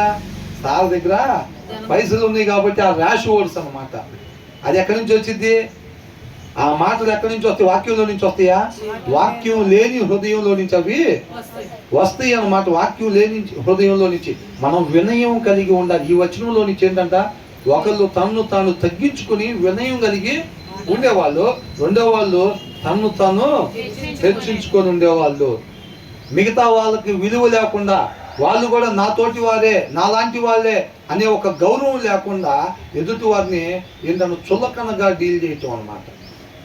సార్ దగ్గర పైసలు ఉన్నాయి కాబట్టి ఆ ర్యాష్ వర్డ్స్ అన్నమాట. అది ఎక్కడి నుంచి వచ్చింది? ఆ మాటలు ఎక్కడి నుంచి వస్తాయి? వాక్యంలో నుంచి వస్తాయా? వాక్యం లేని హృదయంలో నుంచి అవి వస్తాయి అన్నమాట. వాక్యం లేని హృదయంలో నుంచి మనం వినయం కలిగి ఉండాలి. ఈ వచనంలో నుంచి ఏంటంట, ఒకళ్ళు తన్ను తాను తగ్గించుకుని వినయం కలిగి ఉండేవాళ్ళు, రెండో వాళ్ళు తన్ను తాను హెచ్చించుకొని ఉండేవాళ్ళు. మిగతా వాళ్ళకి విలువ లేకుండా, వాళ్ళు కూడా నాతోటి వారే, నాలాంటి వాళ్ళే అనే ఒక గౌరవం లేకుండా ఎదుటి వారిని ఏంటంటే చులకనగా డీల్ చేయటం అన్నమాట.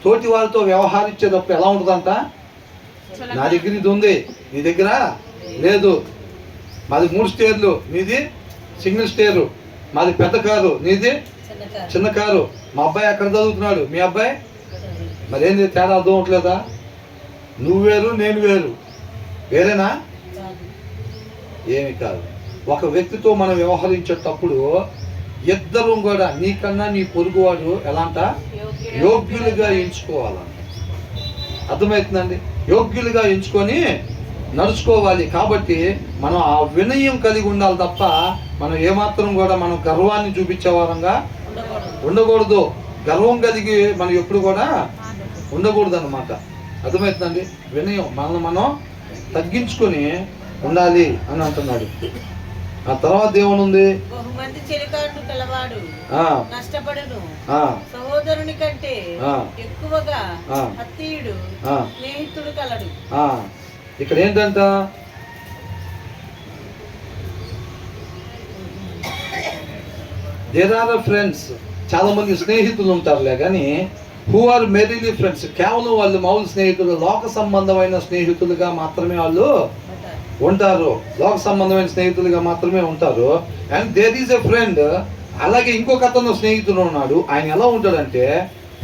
తోటి వారితో వ్యవహరించేటప్పుడు ఎలా ఉంటుందంట, నా దగ్గర ఇది ఉంది, నీ దగ్గర లేదు, మాది 3 స్టేర్లు, నీది సింగిల్ స్టేరు, మాది పెద్ద కారు, నీది చిన్న కారు, మా అబ్బాయి ఎక్కడ చదువుతున్నాడు, మీ అబ్బాయి మరి ఏంది తేడా అర్థం అవట్లేదా? నువ్వు వేరు, నేను వేరు, వేరేనా? ఏమి కాదు. ఒక వ్యక్తితో మనం వ్యవహరించేటప్పుడు ఇద్దరు కూడా నీకన్నా నీ పొరుగువాడు ఎలాంట యోగ్యులుగా ఎంచుకోవాలంట. అర్థమవుతుందండి? యోగ్యులుగా ఎంచుకొని నడుచుకోవాలి. కాబట్టి మనం ఆ వినయం కలిగి ఉండాలి తప్ప మనం ఏమాత్రం కూడా మనం గర్వాన్ని చూపించే వారంగా ఉండకూడదు. గర్వం కలిగి మనం ఎప్పుడు కూడా ఉండకూడదు అన్నమాట. అర్థమవుతుందండి? వినయం, మనల్ని మనం తగ్గించుకొని ఉండాలి అని అంటున్నాడు. ఆ తర్వాత ఏమనుంది? బహుమంది చెలికాడు కలవాడు నష్టపడును, సహోదరుని కంటే ఎక్కువగా ఆత్మీయుడు స్నేహితుడు కలడు. ఇక్కడ ఏంటంట, దేర్ ఆర్ ఫ్రెండ్స్. చాలా మంది స్నేహితులు ఉంటారులే కానీ హూ ఆర్ మెరీలీ ఫ్రెండ్స్, కేవలం వాళ్ళు మామూలు స్నేహితులు, లోక సంబంధమైన స్నేహితులుగా మాత్రమే వాళ్ళు ఉంటారు. లోక సంబంధమైన స్నేహితులుగా మాత్రమే ఉంటారు. And there is a friend. అలాగే ఇంకొక అతను స్నేహితుడు ఉన్నాడు. ఆయన ఎలా ఉంటాడంటే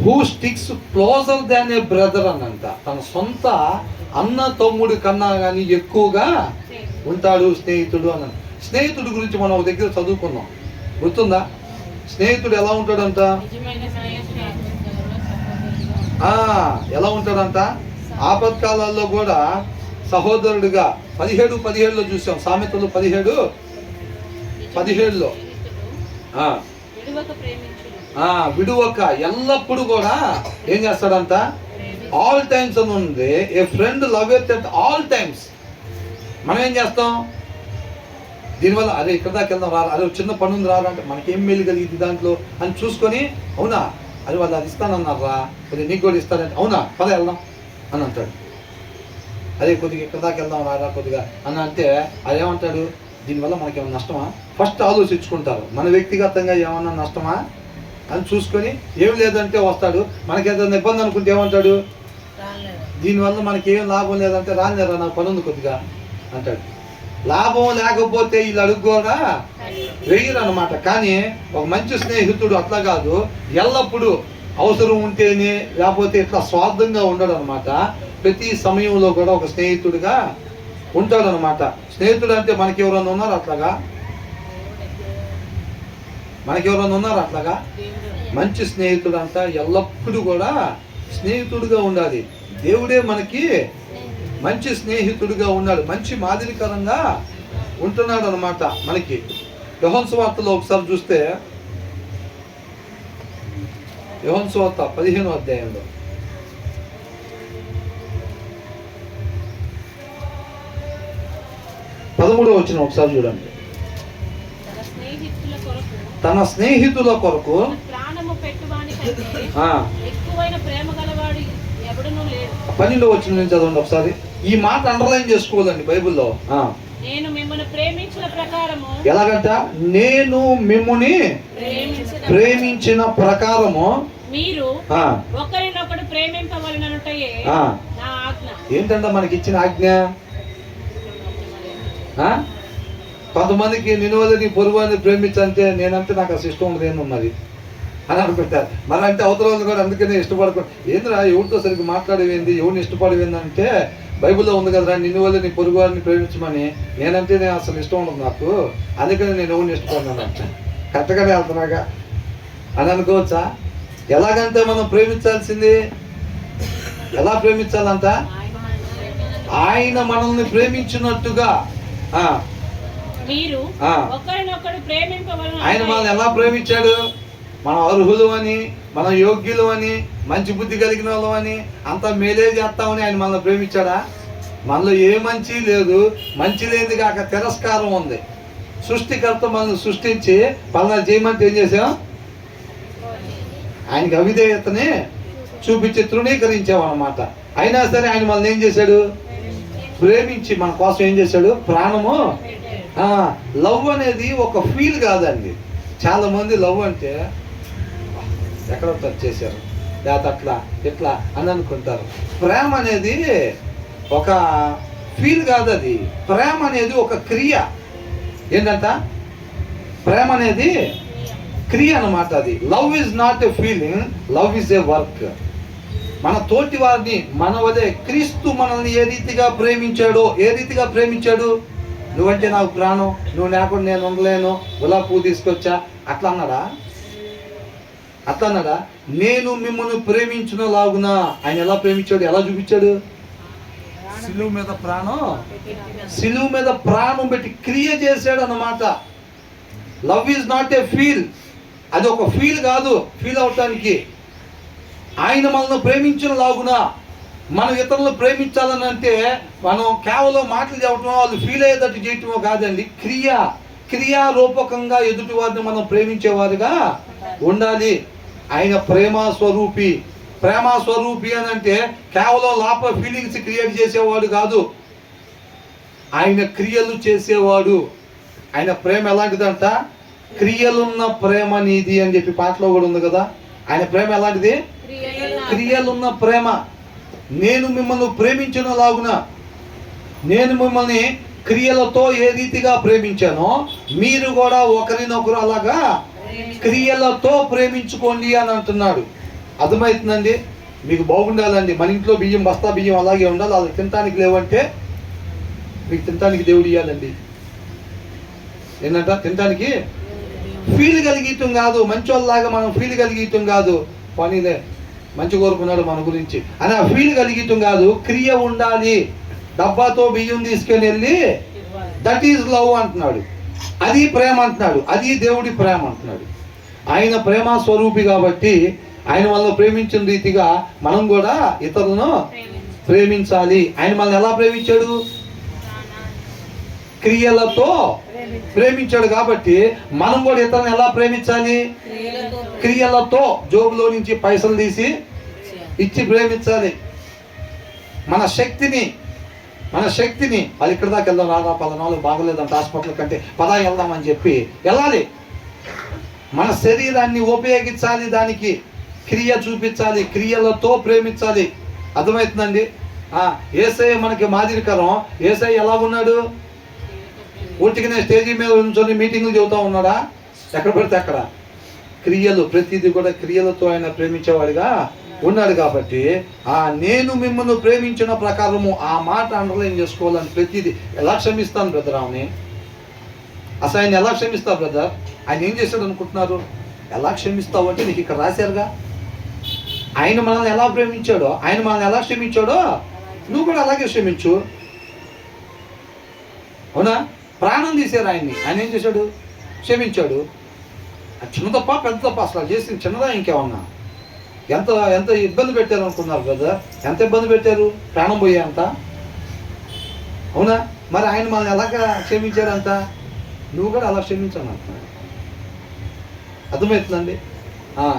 who sticks closer than a brother అనంట. తన సొంత అన్న తమ్ముడి కన్నా కానీ ఎక్కువగా ఉంటాడు స్నేహితుడు అన్న. స్నేహితుడి గురించి మనం ఒక దగ్గర చదువుకున్నాం, గుర్తుందా? స్నేహితుడు ఎలా ఉంటాడంట? ఎలా ఉంటాడంట? ఆపత్కాలాల్లో కూడా సహోదరుడిగా 17:17లో చూసాం. సామెతలు 17:17లో విడువక ఎల్లప్పుడు కూడా ఏం చేస్తాడంట? ఆల్ టైమ్స్ అని ఉంది. A friend love at all times. మనం ఏం చేస్తాం? దీనివల్ల అరే ఇక్కడ దాకా వెళ్దాం రా, అరే చిన్న పని ఉంది రారంటే మనకేం మేలు కలిగింది దాంట్లో అని చూసుకొని, అవునా అది వాళ్ళు అది ఇస్తానన్నారా, కొద్దిగా నీకు కూడా ఇస్తానంటే అవునా పద వెళ్దాం అని అంటాడు. అదే కొద్దిగా ఇక్కడ దాకా వెళ్దాం రారా కొద్దిగా అని అంటే అదేమంటాడు? దీనివల్ల మనకేమైనా నష్టమా? ఫస్ట్ ఆలోచించుకుంటారు. మన వ్యక్తిగతంగా ఏమన్నా నష్టమా అని చూసుకొని ఏం లేదంటే వస్తాడు. మనకేదైనా ఇబ్బంది అనుకుంటే ఏమంటాడు? దీనివల్ల మనకేం లాభం లేదంటే రాలేరా నాకు పని ఉంది కొద్దిగా అంటాడు. లాభం లేకపోతే వీళ్ళు అడుగు కూడా వెయ్యరు అనమాట. కానీ ఒక మంచి స్నేహితుడు అట్లా కాదు, ఎల్లప్పుడూ అవసరం ఉంటేనే, లేకపోతే ఇట్లా స్వార్థంగా ఉండడు అనమాట. ప్రతి సమయంలో కూడా ఒక స్నేహితుడిగా ఉంటాడనమాట. స్నేహితుడు అంటే మనకి ఎవరైనా ఉన్నారు అట్లాగా? మంచి స్నేహితుడు అంట ఎల్లప్పుడూ కూడా స్నేహితుడిగా ఉండాలి. దేవుడే మనకి మంచి స్నేహితుడిగా ఉన్నాడు, మంచి మాదిరికరంగా ఉంటున్నాడు అనమాట మనకి. యోహాను సువార్తలో ఒకసారి చూస్తే, యోహాను సువార్త 15వ అధ్యాయంలో 13వ వచనం ఒకసారి చూడండి. తన స్నేహితుల కొరకు ప్రాణము పెట్టువాని కంటే ఆ ఎక్కువైన ప్రేమ గలవాడు ఎవడునూ లేడు. 12వ వచనం నుంచి చదవండి ఒకసారి. ఈ మాట అండర్లైన్ చేసుకోవాలండి బైబిల్లో. నేను మిమ్మల్ని ప్రేమించిన ప్రకారము, ఎలాగంట? నేను మిమ్ముని ప్రేమించిన ప్రకారము మీరు ఒకరినొకడు ప్రేమింపవలెననుటయే నా ఆజ్ఞ. ఏంటంట మనకి ఇచ్చిన ఆజ్ఞ? కొంతమందికి నిన్నువల్ల నీ పొరుగువాడిని ప్రేమించంటే నేనంటే నాకు అసలు ఇష్టం ఉండదు ఏమో మరి అని అనుకుంటారు. మరి అంటే అవతల వాళ్ళు కూడా అందుకనే ఇష్టపడకుండా, ఏంద్రా ఎవరితో సరిగ్గా మాట్లాడేవేంది, ఎవరిని ఇష్టపడేవేంది అంటే బైబిల్లో ఉంది కదరా, నిన్నువల్ల నీ పొరుగువాడిని ప్రేమించమని. నేనంటే నేను అసలు ఇష్టం ఉండదు నాకు, అందుకని నేను ఎవరిని ఇష్టపడినాను అంటే కరెక్ట్గానే వెళ్తున్నాగా అని అనుకోవచ్చా? ఎలాగంటే మనం ప్రేమించాల్సింది ఎలా ప్రేమించాలంట? ఆయన మనల్ని ప్రేమించినట్టుగా. ఆయన మనల్ని ఎలా ప్రేమించాడు? మనం అర్హులు అని, మనం యోగ్యులు అని, మంచి బుద్ధి కలిగిన వాళ్ళం అని, అంత మేలే చేస్తామని ఆయన మనల్ని ప్రేమించాడా? మనలో ఏ మంచి లేదు, మంచి లేనిది కాక తిరస్కారం ఉంది. సృష్టికర్త మనల్ని సృష్టించి పలానా చేయమంటే ఏం చేసాం? ఆయనకి అవిధేయతని చూపించి తృణీకరించామన్నమాట. అయినా సరే ఆయన మనల్ని ఏం చేశాడు? ప్రేమించి మన కోసం ఏం చేశాడు? ప్రాణము. లవ్ అనేది ఒక ఫీల్ కాదండి. చాలా మంది లవ్ అంటే ఎక్కడో టచ్ చేశారు, లేకపోతే అట్లా ఇట్లా అని అనుకుంటారు. ప్రేమ అనేది ఒక ఫీల్ కాదు, అది ప్రేమ అనేది ఒక క్రియ. ఏంటంట? ప్రేమ అనేది క్రియ అన్నమాట. అది love is not a feeling, love is a work. మన తోటి వారిని మన వలె క్రీస్తు మనల్ని ఏ రీతిగా ప్రేమించాడో, ఏ రీతిగా ప్రేమించాడు? నువ్వంటే నాకు ప్రాణం, నువ్వు లేకుండా నేను ఉండలేను, గులాబీ పువ్వు తీసుకొచ్చా అట్లా అన్నాడా? నేను మిమ్మల్ని ప్రేమించిన లాగున ఆయన ఎలా ప్రేమించాడు? ఎలా చూపించాడు? సిలువు మీద ప్రాణం పెట్టి క్రియ చేశాడు అన్నమాట. Love is not a feel, అది ఒక ఫీల్ కాదు. ఫీల్ అవటానికి ఆయన మనల్ని ప్రేమించిన లాగున మనం ఇతరులను ప్రేమించాలని అంటే మనం కేవలం మాటలు చెప్పటమో, వాళ్ళు ఫీల్ అయ్యేటట్టు చేయటమో కాదండి. క్రియారూపకంగా ఎదుటి వారిని మనం ప్రేమించేవారుగా ఉండాలి. ఆయన ప్రేమ స్వరూపి అని అంటే కేవలం లోపల ఫీలింగ్స్ క్రియేట్ చేసేవాడు కాదు, ఆయన క్రియలు చేసేవాడు. ఆయన ప్రేమ ఎలాంటిదంట? క్రియలున్న ప్రేమ నీది అని చెప్పి పాటలో కూడా ఉంది కదా. ఆయన ప్రేమ ఎలాంటిది? క్రియలున్న ప్రేమ. నేను మిమ్మల్ని ప్రేమించిన లాగున, నేను మిమ్మల్ని క్రియలతో ఏ రీతిగా ప్రేమించానో మీరు కూడా ఒకరినొకరు అలాగా క్రియలతో ప్రేమించుకోండి అని అంటున్నాడు. అర్థమవుతుందండి? మీకు బాగుండాలండి. మన ఇంట్లో బియ్యం, బస్తా బియ్యం అలాగే ఉండాలి. అది తినటానికి లేవంటే మీకు తినటానికి దేవుడు ఇవ్వాలండి. ఏంటంట? తినటానికి ఫీల్ కలిగీయటం కాదు, మంచోళ్ళలాగా మనం ఫీల్ కలిగీయటం కాదు. పనిలే మంచి కోరుకున్నాడు మన గురించి అని ఆ ఫీల్ కలిగీయటం కాదు. క్రియ ఉండాలి. డబ్బాతో బియ్యం తీసుకొని వెళ్ళి దట్ ఈజ్ లవ్ అంటున్నాడు. అది ప్రేమ అంటున్నాడు. అది దేవుడి ప్రేమ అంటున్నాడు. ఆయన ప్రేమ స్వరూపి కాబట్టి ఆయన మనల్ని ప్రేమించిన రీతిగా మనం కూడా ఇతరులను ప్రేమించాలి. ఆయన మనల్ని ఎలా ప్రేమించాడు? క్రియలతో ప్రేమించాడు కాబట్టి మనం కూడా ఇతరులను ఎలా ప్రేమించాలి? క్రియలతో. జోబులో నుంచి పైసలు తీసి ఇచ్చి ప్రేమించాలి. మన శక్తిని వాళ్ళు ఇక్కడ దాకా వెళ్దాం, రాదా పలానాలు బాగోలేదంట హాస్పిటల్ కంటే పదా వెళ్దామని చెప్పి వెళ్ళాలి. మన శరీరాన్ని ఉపయోగించాలి, దానికి క్రియ చూపించాలి, క్రియలతో ప్రేమించాలి. అర్థమవుతుందండి? యేసయ్య మనకి మాదిరికరం. యేసయ్య ఎలాగున్నాడు? ఊటికినే స్టేజీ మీద ఉంచుకొని మీటింగ్లు చెబుతూ ఉన్నాడా? ఎక్కడ పడితే అక్కడ క్రియలు, ప్రతిదీ కూడా క్రియలతో ఆయన ప్రేమించేవాడిగా ఉన్నాడు. కాబట్టి నేను మిమ్మల్ని ప్రేమించిన ప్రకారము ఆ మాట అండర్లైన్ చేసుకోవాలని ప్రతిదీ. ఎలా క్షమిస్తాను బ్రదర్ ఆమె? అసలు ఆయన ఎలా క్షమిస్తావు బ్రదర్? ఆయన ఏం చేశాడు అనుకుంటున్నారు? ఎలా క్షమిస్తావు అంటే నీకు ఇక్కడ రాశారుగా. ఆయన మనల్ని ఎలా ప్రేమించాడో, ఆయన మనల్ని ఎలా క్షమించాడో నువ్వు కూడా అలాగే క్షమించు. అవునా? ప్రాణం తీశారు ఆయన్ని, ఆయన ఏం చేశాడు? క్షమించాడు. చిన్న తప్ప పెద్ద తప్ప అసలు చేసింది చిన్నదా ఇంకేమన్నా? ఎంత ఎంత ఇబ్బంది పెట్టారు అనుకున్నారు బ్రదర్? ఎంత ఇబ్బంది పెట్టారు? ప్రాణం పోయే అంత. అవునా? మరి ఆయన మనల్ని ఎలాగా క్షమించాడంట? నువ్వు కూడా అలా క్షమించాను అంటున్నాడు. అర్థమవుతుందండి?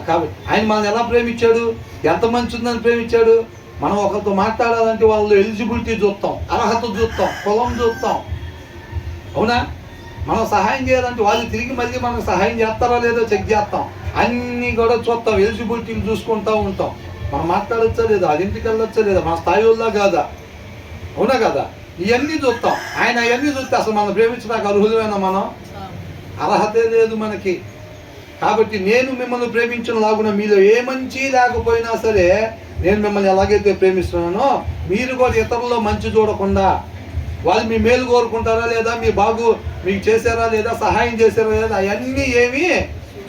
కాబట్టి ఆయన మనల్ని ఎలా ప్రేమించాడు, ఎంత మంచి ఉందని ప్రేమించాడు. మనం ఒకరితో మాట్లాడాలంటే వాళ్ళు ఎలిజిబిలిటీ చూస్తాం, అర్హత చూస్తాం, కులం చూస్తాం. అవునా? మనం సహాయం చేయాలంటే వాళ్ళు తిరిగి మళ్ళీ మనకు సహాయం చేస్తారో లేదో చెక్ చేస్తాం. అన్నీ కూడా చూస్తాం, ఎలిజిబిలిటీని చూసుకుంటూ ఉంటాం. మనం మాట్లాడచ్చా లేదా, అది ఇంటికి వెళ్ళొచ్చా లేదా, మన స్థాయి వల్ల కాదా. అవునా కదా? ఇవన్నీ చూస్తాం. ఆయన అవన్నీ చూస్తే అసలు మనం ప్రేమించడానికి అర్హులమైన మనం? అర్హతే లేదు మనకి. కాబట్టి నేను మిమ్మల్ని ప్రేమించిన లాగున మీలో ఏ మంచి లేకపోయినా సరే నేను మిమ్మల్ని ఎలాగైతే ప్రేమిస్తున్నానో మీరు కూడా ఇతరుల్లో మంచి చూడకుండా, వాళ్ళు మీ మేలు కోరుకుంటారా లేదా, మీ బాగు మీకు చేశారా లేదా, సహాయం చేశారా లేదా, అవన్నీ ఏమీ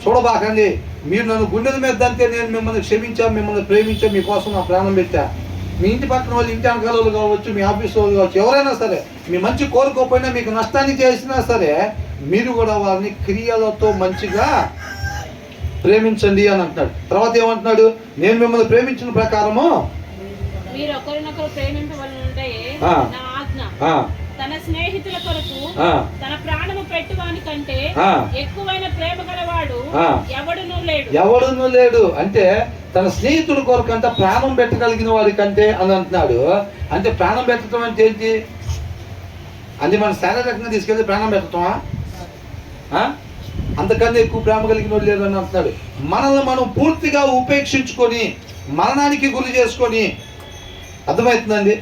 చూడబాకండి. మీరు నన్ను గుండెల మీద దంతే నేను మిమ్మల్ని క్షమించా, మిమ్మల్ని ప్రేమించా, మీకోసం నా ప్రాణం పెట్టా. మీ ఇంటి పక్కన వాళ్ళు, ఇంటి అంకాల వాళ్ళు కావచ్చు, మీ ఆఫీస్ వాళ్ళు కావచ్చు, ఎవరైనా సరే మీ మంచి కోరుకోకపోయినా మీకు నష్టాన్ని చేసినా సరే మీరు కూడా వారిని క్రియలతో మంచిగా ప్రేమించండి అని అంటున్నాడు. తర్వాత ఏమంటున్నాడు? నేను మిమ్మల్ని ప్రేమించిన ప్రకారము మీరు ఒకరినొకరు ప్రేమింపవలెనుటయే నా ఆజ్ఞ. తన స్నేహితుల కొరకు తన ప్రాణము పెట్టువాని కంటే ఎక్కువైన ప్రేమ గలవాడు ఎవడునూ లేడు. అంటే తన స్నేహితుల కొరకు అంటే ప్రాణం పెట్టగలిగిన వాడి కంటే అని అంటున్నాడు. అంటే ప్రాణం పెట్టడం అంటే ఏంటి? అంటే మన శారీరకంగా తీసుకెళ్ళి ప్రాణం పెట్టడమా? అంతకన్నా ఎక్కువ ప్రేమ కలిగిన వాడు లేరు అని అంటున్నాడు. మనల్ని మనం పూర్తిగా ఉపేక్షించుకొని మరణానికి గురి చేసుకొని, అర్థమవుతుందండి,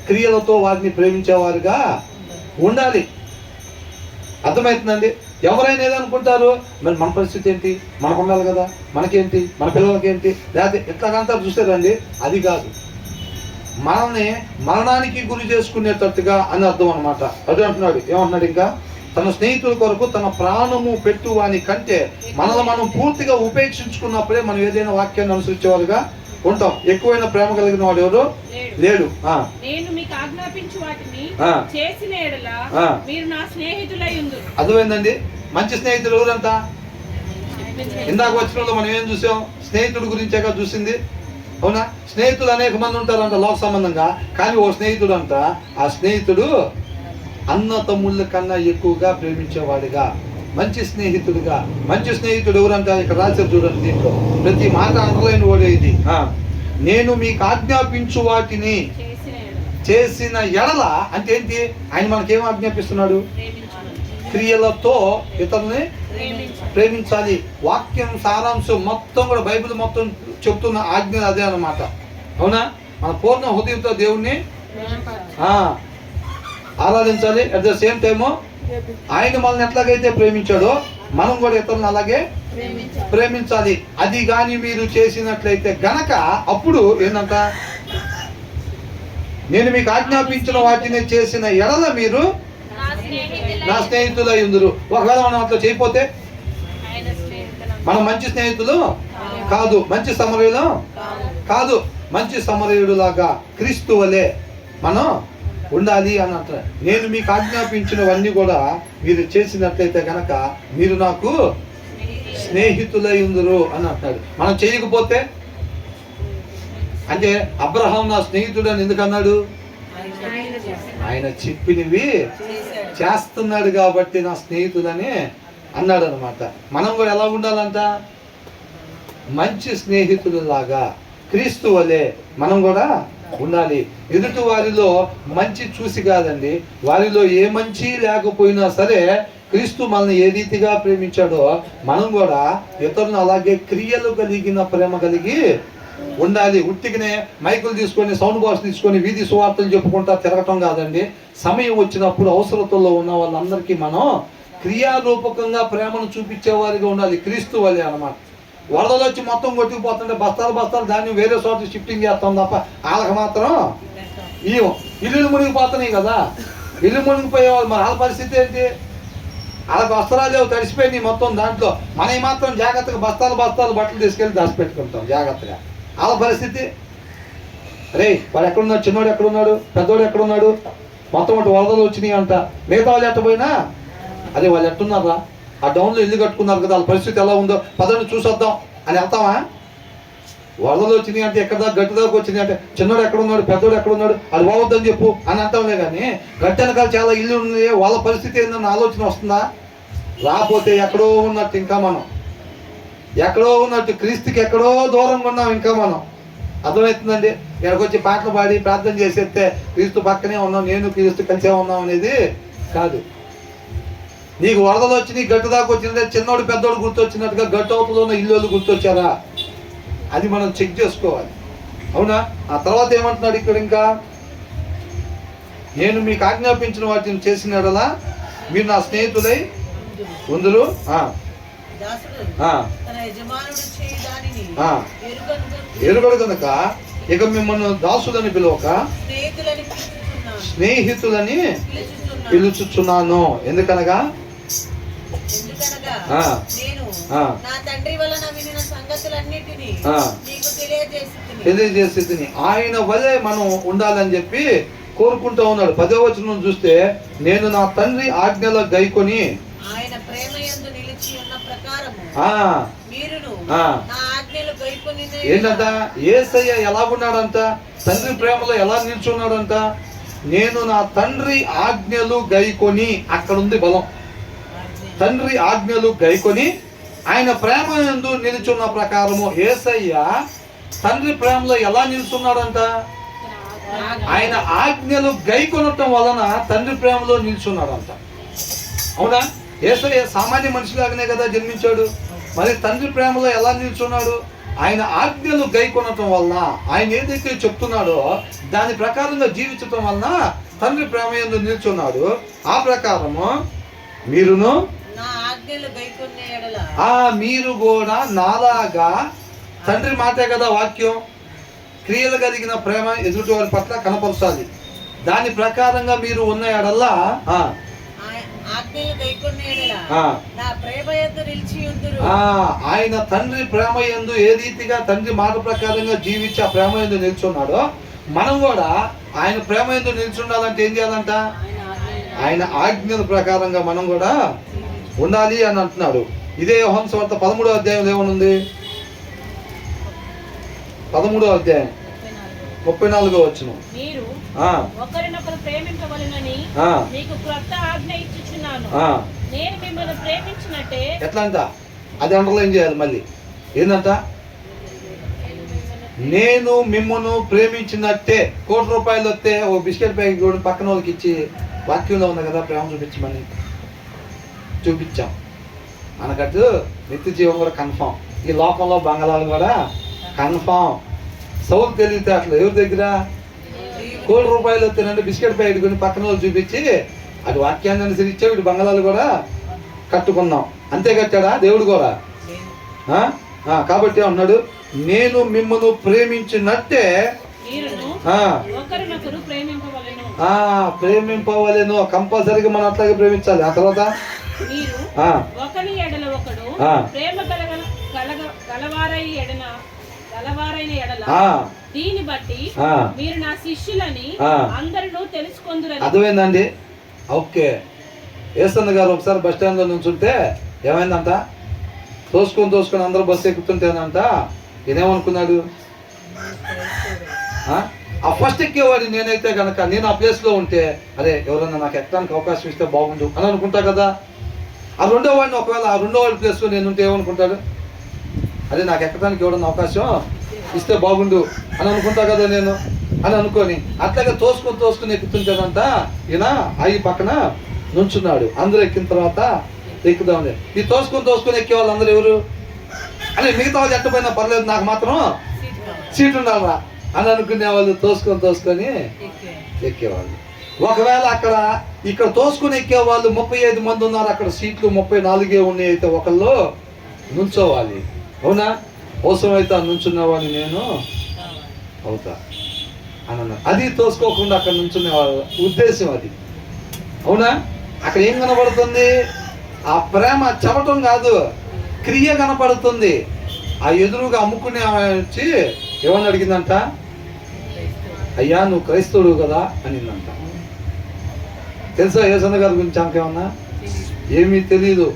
క్రియలతో వారిని ప్రేమించేవారుగా ఉండాలి. అర్థమవుతుందండి? ఎవరైనా ఏదనుకుంటారు, మరి మన పరిస్థితి ఏంటి, మనకు ఉండాలి కదా, మనకేంటి, మన పిల్లలకి ఏంటి, లేకపోతే ఎట్లాగంతా చూస్తారండి. అది కాదు, మనల్ని మరణానికి గురి చేసుకునేటట్టుగా అని అర్థం అనమాట. అది అంటున్నాడు. ఏమంటున్నాడు ఇంకా? తన స్నేహితుల కొరకు తన ప్రాణము పెట్టువాని కంటే మనల్ని మనం పూర్తిగా ఉపేక్షించుకున్నప్పుడే మనం ఏదైనా వాక్యాన్ని అనుసరించేవారుగా ఉంటాం. ఎక్కువైన ప్రేమ కలిగిన వాడు ఎవరు లేడు. నేను మీకు ఆజ్ఞాపించు వాటిని చేసిన యెడల మీరు నా స్నేహితులై ఉందురు. అర్థమైందండి? మంచి స్నేహితులు ఎవరంతా? ఇందాక వచ్చిన వాళ్ళు మనం ఏం చూసాం? స్నేహితుడి గురించేగా చూసింది. అవునా? స్నేహితులు అనేక మంది ఉంటారంట లోక సంబంధంగా, కానీ ఓ స్నేహితుడు అంట, ఆ స్నేహితుడు అన్న తమ్ముళ్ళ కన్నా ఎక్కువగా ప్రేమించేవాడిగా, మంచి స్నేహితుడిగా. మంచి స్నేహితుడు ఎవరంట? ఇక్కడ రాశారు చూడండి, దీంట్లో ప్రతి మాట అండర్లైన్ వాడే ఇది. నేను మీకు ఆజ్ఞాపించు వాటిని చేసిన ఎడల అంటే ఏంటి? ఆయన మనకేం ఆజ్ఞాపిస్తున్నాడు? క్రియలతో ఇతరుల్ని ప్రేమించాలి. వాక్యం సారాంశం మొత్తం కూడా బైబిల్ మొత్తం చెప్తున్న ఆజ్ఞ అదే అన్నమాట. అవునా? మన పూర్ణ హృదయంతో దేవుణ్ణి ఆరాధించాలి. అట్ ద సేమ్ టైము ఆయన మనల్ని ఎట్లాగైతే ప్రేమించాడో మనం కూడా ఇతరులను అలాగే ప్రేమించాలి. అది కానీ మీరు చేసినట్లయితే గనక అప్పుడు ఏంటంట? నేను మీకు ఆజ్ఞాపించిన వాటిని చేసిన ఎడల మీరు నా స్నేహితులై ఉందురు. ఒకవేళ మనం అట్లా చేయకపోతే మనం మంచి స్నేహితులు కాదు, మంచి సమరయులు కాదు. మంచి సమరయుడులాగా క్రీస్తు వలె మనం ఉండాలి అని అంటారు. నేను మీకు ఆజ్ఞాపించినవన్నీ కూడా మీరు చేసినట్లయితే కనుక మీరు నాకు స్నేహితులై ఉందరు అని అంటాడు. మనం చేయకపోతే అంటే అబ్రహాం నా స్నేహితుడు అని ఎందుకు అన్నాడు? ఆయన చెప్పినవి చేస్తున్నాడు కాబట్టి నా స్నేహితులని అన్నాడు అనమాట. మనం కూడా ఎలా ఉండాలంట? మంచి స్నేహితులలాగా క్రీస్తు వలె మనం కూడా ఉండాలి. ఎదుటి వారిలో మంచి చూసి కాదండి, వారిలో ఏ మంచి లేకపోయినా సరే క్రీస్తు మనల్ని ఏ రీతిగా ప్రేమించాడో మనం కూడా ఇతరులను అలాగే క్రియలు కలిగిన ప్రేమ కలిగి ఉండాలి. ఉట్టిగానే మైకులు తీసుకొని సౌండ్ బాక్స్ తీసుకొని వీధి సువార్తలు చెప్పుకుంటా తిరగటం కాదండి. సమయం వచ్చినప్పుడు అవసరతల్లో ఉన్న వాళ్ళందరికీ మనం క్రియారూపకంగా ప్రేమను చూపించేవారిగా ఉండాలి. క్రీస్తు వలె అన్నమాట. వరదలు వచ్చి మొత్తం కొట్టుకుపోతుంటే బస్తాలు బస్తాలు దాన్ని వేరే చోట షిఫ్టింగ్ చేస్తాం తప్ప వాళ్ళకి మాత్రం ఇల్లు మునిగిపోతున్నాయి కదా. ఇల్లు మునిగిపోయే వాళ్ళు మరి వాళ్ళ పరిస్థితి ఏంటి? వాళ్ళకి వస్త్రాలు లేవు, తడిసిపోయినాయి మొత్తం. దాంట్లో మనకి మాత్రం జాగ్రత్తగా బస్తాలు బస్తాలు బట్టలు తీసుకెళ్ళి దాచిపెట్టుకుంటాం జాగ్రత్తగా. వాళ్ళ పరిస్థితి రే వాడు ఎక్కడున్నాడు, చిన్నోడు ఎక్కడున్నాడు, పెద్దోడు ఎక్కడున్నాడు, మొత్తం ఒకటి వరదలు వచ్చినాయి అంట. మిగతా వాళ్ళు ఎట్టపోయినా అదే వాళ్ళు ఎట్టున్నారా, ఆ డౌన్లో ఇల్లు కట్టుకున్నారు కదా, వాళ్ళ పరిస్థితి ఎలా ఉందో పదండి చూసొద్దాం అని వెళ్తామా? వరదలు వచ్చినాయి అంటే ఎక్కడ దాకా గట్టి దాకా వచ్చినాయి అంటే చిన్నోడు ఎక్కడున్నాడు, పెద్దోడు ఎక్కడున్నాడు, అది పోవద్దని చెప్పు అని అంటాంలే. కానీ గట్టి వెనకాల చాలా ఇల్లు ఉన్నాయి, వాళ్ళ పరిస్థితి ఏంటన్న ఆలోచన వస్తుందా? రాకపోతే ఎక్కడో ఉన్నట్టు, ఇంకా మనం ఎక్కడో ఉన్నట్టు, క్రీస్తుకి ఎక్కడో దూరంగా ఉన్నాం ఇంకా మనం. అర్థమవుతుందండి? ఇక్కడికి వచ్చి పాటలు పాడి ప్రార్థన చేసేస్తే క్రీస్తు పక్కనే ఉన్నాం, నేను క్రీస్తు కలిసే ఉన్నాం అనేది కాదు. నీకు వరదలు వచ్చి నీ గట్టు దాకా వచ్చిందంటే చిన్నోడు పెద్దోడు గుర్తొచ్చినట్టుగా గట్టు అవతలో ఉన్న ఇల్లు గుర్తొచ్చారా? అది మనం చెక్ చేసుకోవాలి. అవునా? ఆ తర్వాత ఏమంటున్నాడు ఇక్కడ ఇంకా, నేను మీకు ఆజ్ఞాపించిన వాటిని చేసినడలా మీరు నా స్నేహితులై ఉందురు. ఎరుగడు కనుక ఇక మిమ్మల్ని దాసులని పిలవక స్నేహితులని పిలుచుచున్నాను. ఎందుకనగా తెలియజేసి ఆయన వలె మనం ఉండాలని చెప్పి కోరుకుంటూ ఉన్నాడు. 10వ వచనం చూస్తే, నేను నా తండ్రి ఆజ్ఞలో గైకొని ఆయన ప్రేమయందు నిలిచి ఉన్న ప్రకారము మీరును నా ఆజ్ఞలు గైకొనిన. ఏంటంట? యేసయ్య ఎలాగున్నాడంట? తండ్రి ప్రేమలో ఎలా నిల్చున్నాడంట? నేను నా తండ్రి ఆజ్ఞలు గైకొని. అక్కడ ఉంది బలం. తండ్రి ఆజ్ఞలు గైకొని ఆయన ప్రేమయందు నిలుచున్న ప్రకారము. యేసయ్య తండ్రి ప్రేమలో ఎలా నిల్చున్నాడంట? ఆయన ఆజ్ఞలు గైకొనటం వలన తండ్రి ప్రేమలో నిల్చున్నాడంట. అవునా? యేసయ్య సామాన్య మనిషిలాగానే కదా జన్మించాడు. మరి తండ్రి ప్రేమలో ఎలా నిల్చున్నాడు? ఆయన ఆజ్ఞలు గైకొనటం వలన, ఆయన ఏదైతే చెప్తున్నాడో దాని ప్రకారంగా జీవించటం వలన తండ్రి ప్రేమ యందు నిల్చున్నాడు. ఆ ప్రకారము మీరును మీరు కూడా నాలాగా, తండ్రి మాటే కదా వాక్యం, క్రియలు కలిగిన ప్రేమ ఎదుటి వారి పట్ల కనపరచాలి. దాని ప్రకారంగా మీరు ఉన్న ఎడల్లా ఆయన తండ్రి ప్రేమ యందు ఏ రీతిగా తండ్రి మాట ప్రకారంగా జీవించి ఆ ప్రేమ యందు నిల్చున్నాడో మనం కూడా ఆయన ప్రేమ యందు నిల్చుండాలంటే ఏం చేయాలంట? ఆయన ఆజ్ఞల ప్రకారంగా మనం కూడా ఉండాలి అని అంటున్నాడు. ఇదే యోహాను సువార్త 13వ అధ్యాయంలో ఏమనుంది? 13వ అధ్యాయం 34వ వచనం. మీరు ఒకరినొకరు ప్రేమించవలెనని మీకు క్రొత్త ఆజ్ఞ ఇచ్చుచున్నాను. నేను మిమ్మల్ని ప్రేమించినట్టే. ఎట్లా అంట? అది అండర్లైన్ చేయాలి మళ్ళీ. ఏందంట? నేను మిమ్మల్ని ప్రేమించినట్టే. ₹1 వస్తే ఓ బిస్కెట్ ప్యాకెట్ కూడా పక్కన వాళ్ళకి ఇచ్చి, వాక్యంలో ఉంది కదా ప్రేమ చూపించమని, చూపించాం. మనకట్టు నిత్య జీవం కూడా కన్ఫామ్. ఈ లోకంలో బంగాళాలు కూడా కన్ఫామ్. సౌలు తెలివితే అట్లా ఎవరి దగ్గర ₹1 వస్తేనంటే బిస్కెట్ ప్యాకెట్ కొని పక్కన వాళ్ళు చూపించి అటు వాక్యాన్ని అనుసరించే వీటి బంగాళాలు కూడా కట్టుకున్నాం. అంతే కట్టాడా దేవుడు కూడా? కాబట్టి అన్నాడు, నేను మిమ్మల్ని ప్రేమించినట్టే ప్రేమింపవలెను. కంపల్సరీగా మనం అట్లాగే ప్రేమించాలి. ఆ తర్వాత దీన్ని బట్టి మీరు నా శిష్యులని అందరూ తెలుసుకొందురని. అర్థమైందండి? ఓకే. ఏసన్న గారు ఒకసారి బస్ స్టాండ్ లో నుంచుంటే ఏమైందంట? తోసుకొని అందరూ బస్సు ఎక్కుతుంటేనంట ఈయనేమనుకున్నాడు? ఆ ఫస్ట్ ఎక్కేవాడు నేనైతే కనుక, నేను ఆ ప్లేస్లో ఉంటే అరే ఎవరన్నా నాకు ఎక్కడానికి అవకాశం ఇస్తే బాగుండు అని అనుకుంటా కదా. ఆ రెండో వాడిని ఒకవేళ ఆ రెండో వాడి ప్లేస్లో నేను ఉంటే ఏమనుకుంటాడు? అదే నాకు ఎక్కడానికి ఎవరన్నా అవకాశం ఇస్తే బాగుండు అని అనుకుంటా కదా నేను అని అనుకొని అట్లాగే తోసుకొని ఎక్కుతుంటేనంట ఈయన అయ్యి పక్కన నుంచున్నాడు. అందరూ ఎక్కిన తర్వాత ఎక్కుదాం. ఈ తోసుకొని ఎక్కే వాళ్ళు అందరూ ఎవరు అని, మిగతా వాళ్ళు ఎట్టపోయినా పర్లేదు నాకు మాత్రం సీట్ ఉండాలరా అని అనుకునే వాళ్ళు తోసుకొని ఎక్కేవాళ్ళు. ఒకవేళ ఇక్కడ తోసుకొని ఎక్కే వాళ్ళు 35 మంది ఉన్నారు, అక్కడ సీట్లు 34 ఉన్నాయి, అయితే ఒకళ్ళు నుంచోవాలి. అవునా? అవసరమైతే నుంచున్నవాడిని నేను అవుతా అని అన్నాడు. అది తోసుకోకుండా అక్కడ నుంచునే వాళ్ళ ఉద్దేశం అది. అవునా? అక్కడ ఏం కనబడుతుంది? ఆ ప్రేమ చెప్పటం కాదు, క్రియ కనపడుతుంది. ఆ ఎదురుగా అమ్ముకునే వచ్చి ఏమని అడిగిందంట? అయ్యా నువ్వు క్రైస్తవుడు కదా అనిందంట. తెలుసా యేసన్న గారి గురించి ఆమెకేమన్నా? ఏమీ తెలీదు.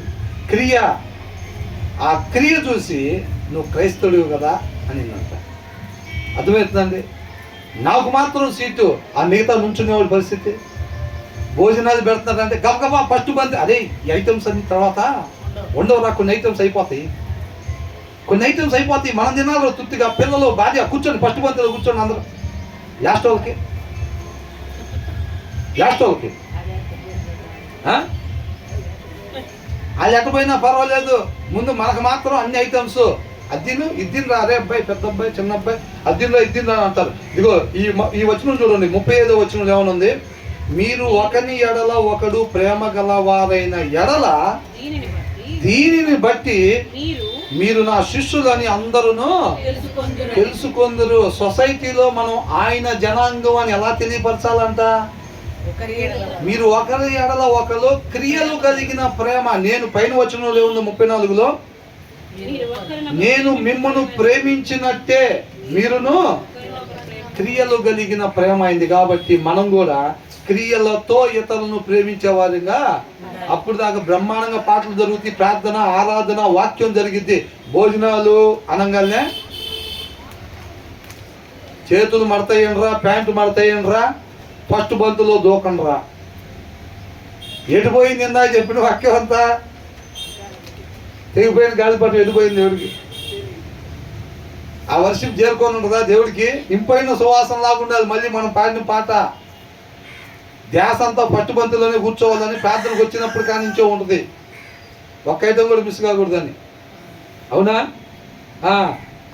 క్రియ, ఆ క్రియ చూసి నువ్వు క్రైస్తవుడు కదా అనిందంట. అర్థమవుతుందండి? నాకు మాత్రం సీటు, ఆ మిగతా నుంచునేవాడి పరిస్థితి. భోజనాలు పెడుతున్నారంటే గబగబా ఫస్ట్ బంతి, అదే ఈ ఐటమ్స్ అన్ని తర్వాత ఉండవురా, కొన్ని ఐటమ్స్ అయిపోతాయి, కొన్ని ఐటమ్స్ అయిపోతాయి, మనం తినాలి తృప్తిగా. పిల్లలు భార్య కూర్చొని ఫస్ట్ బంతిలో కూర్చొని అందరూ లాస్ట్ వాళ్ళకి అది ఎట్టపోయినా పర్వాలేదు, ముందు మనకు మాత్రం అన్ని ఐటమ్స్. అద్దిను ఇద్దిను రా, అరే అబ్బాయి, పెద్ద అబ్బాయి, చిన్న అబ్బాయి, అద్దిన్లో ఇద్దిను రా అంటారు. ఇదిగో ఈ వచనం చూడండి, 35వ వచనం ఏమనుంది? మీరు ఒకని ఎడల ఒకడు ప్రేమ గలవారైన ఎడల దీనిని బట్టి మీరు నా శిష్యులని అందరూ తెలుసుకొందురు. సొసైటీలో మనం ఆయన జనాంగం అని ఎలా తెలియపరచాలంట? మీరు ఒకరి ఎడల ఒకరు క్రియలు కలిగిన ప్రేమ. నేను పైన వచనంలో ఏముంది 34లో? నేను మిమ్మల్ని ప్రేమించినట్టే మీరును క్రియలు కలిగిన ప్రేమ అయింది. కాబట్టి మనం కూడా క్రియలతో ఇతరులను ప్రేమించే వారిగా, అప్పుడు దాకా బ్రహ్మాండంగా పాటలు జరుగుతాయి, ప్రార్థన, ఆరాధన, వాక్యం జరిగిద్ది. భోజనాలు అనగానే చేతులు మడతాయండ్రా, ప్యాంటు మడతాయండ్రా, ఫస్ట్ బంతులో దూకండ్రా. ఎటుపోయింది ఇందా చెప్పిన వాక్యం అంతా? తెగిపోయిన గాలిపటం ఎటుపోయింది దేవుడికి? ఆ వర్షం చేరుకొని ఉంటుందా దేవుడికి? ఇంపైన సువాసన లాగుండాలి అది మళ్ళీ మనం పాడిన పాట. ధ్యాస అంతా పట్టుబంతిలోనే కూర్చోవాలని ప్రార్థనకు వచ్చినప్పుడు కానించే ఉంటుంది. ఒక్క ఐటమ్ కూడా మిస్ కాకూడదని. అవునా?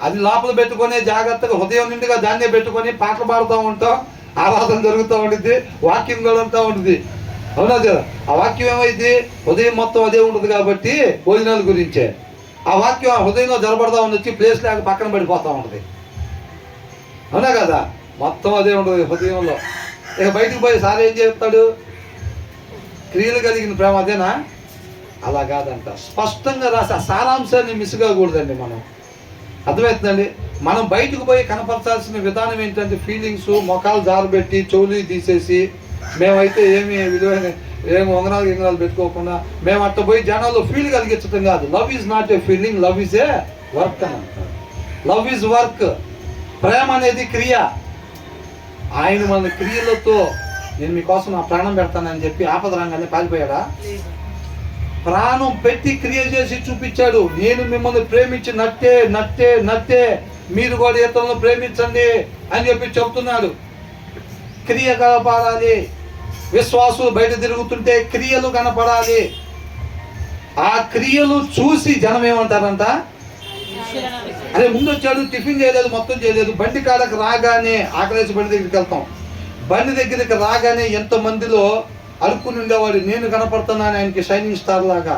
అది లోపల పెట్టుకొని జాగ్రత్తగా హృదయం నిండుగా దాన్నే పెట్టుకొని పాటలు పాడుతూ ఉంటాం, ఆరాధన జరుగుతూ ఉంటుంది, వాక్యం కూడా అంటూ ఉంటుంది. అవునా కదా? ఆ వాక్యం ఏమైంది? హృదయం మొత్తం అదే ఉంటుంది. కాబట్టి భోజనాల గురించే ఆ వాక్యం ఆ హృదయంలో జరబడతా ఉండొచ్చి ప్లేస్ లేక పక్కన పడిపోతూ ఉంటుంది. అవునా కదా? మొత్తం అదే ఉంటుంది హృదయంలో. ఇక బయటకు పోయి సార్ ఏం చెప్తాడు? క్రియలు కలిగిన ప్రేమ అదేనా? అలా కాదంట. స్పష్టంగా రాసి ఆ సారాంశాన్ని మిస్ కాకూడదండి మనం. అర్థమవుతుందండి? మనం బయటకు పోయి కనపరచాల్సిన విధానం ఏంటంటే ఫీలింగ్స్, మొఖాలు జారబెట్టి చెవులు తీసేసి, మేమైతే ఏమి విలువైన ఏమి ఉంగరాలు పెట్టుకోకుండా మేము అట్ట పోయి జనాల్లో ఫీల్ కలిగించడం కాదు. Love is not a feeling, love is a work అని అంటారు. Love is work. ప్రేమ అనేది క్రియ. ఆయన మన క్రియలతో నేను మీకోసం నా ప్రాణం పెడతానని చెప్పి ఆపద రంగానే పారిపోయాడా? ప్రాణం పెట్టి క్రియ చేసి చూపించాడు. నేను మిమ్మల్ని ప్రేమించి నట్టే మీరు కూడా ఇతరులను ప్రేమించండి అని చెప్పి చెప్తున్నాడు. క్రియ కనపడాలి. విశ్వాసులు బయట తిరుగుతుంటే క్రియలు కనపడాలి. ఆ క్రియలు చూసి జనం ఏమంటారంట? అదే ముందు వచ్చాడు, టిఫిన్ చేయలేదు, మొత్తం చేయలేదు, బండి కాడకు రాగానే ఆకలేసి బండి దగ్గరికి వెళ్తాం. బండి దగ్గరికి రాగానే ఎంతమందిలో అడుక్కుని ఉండేవాడు, నేను కనపడుతున్నాను ఆయనకి షైనింగ్ స్టార్ లాగా.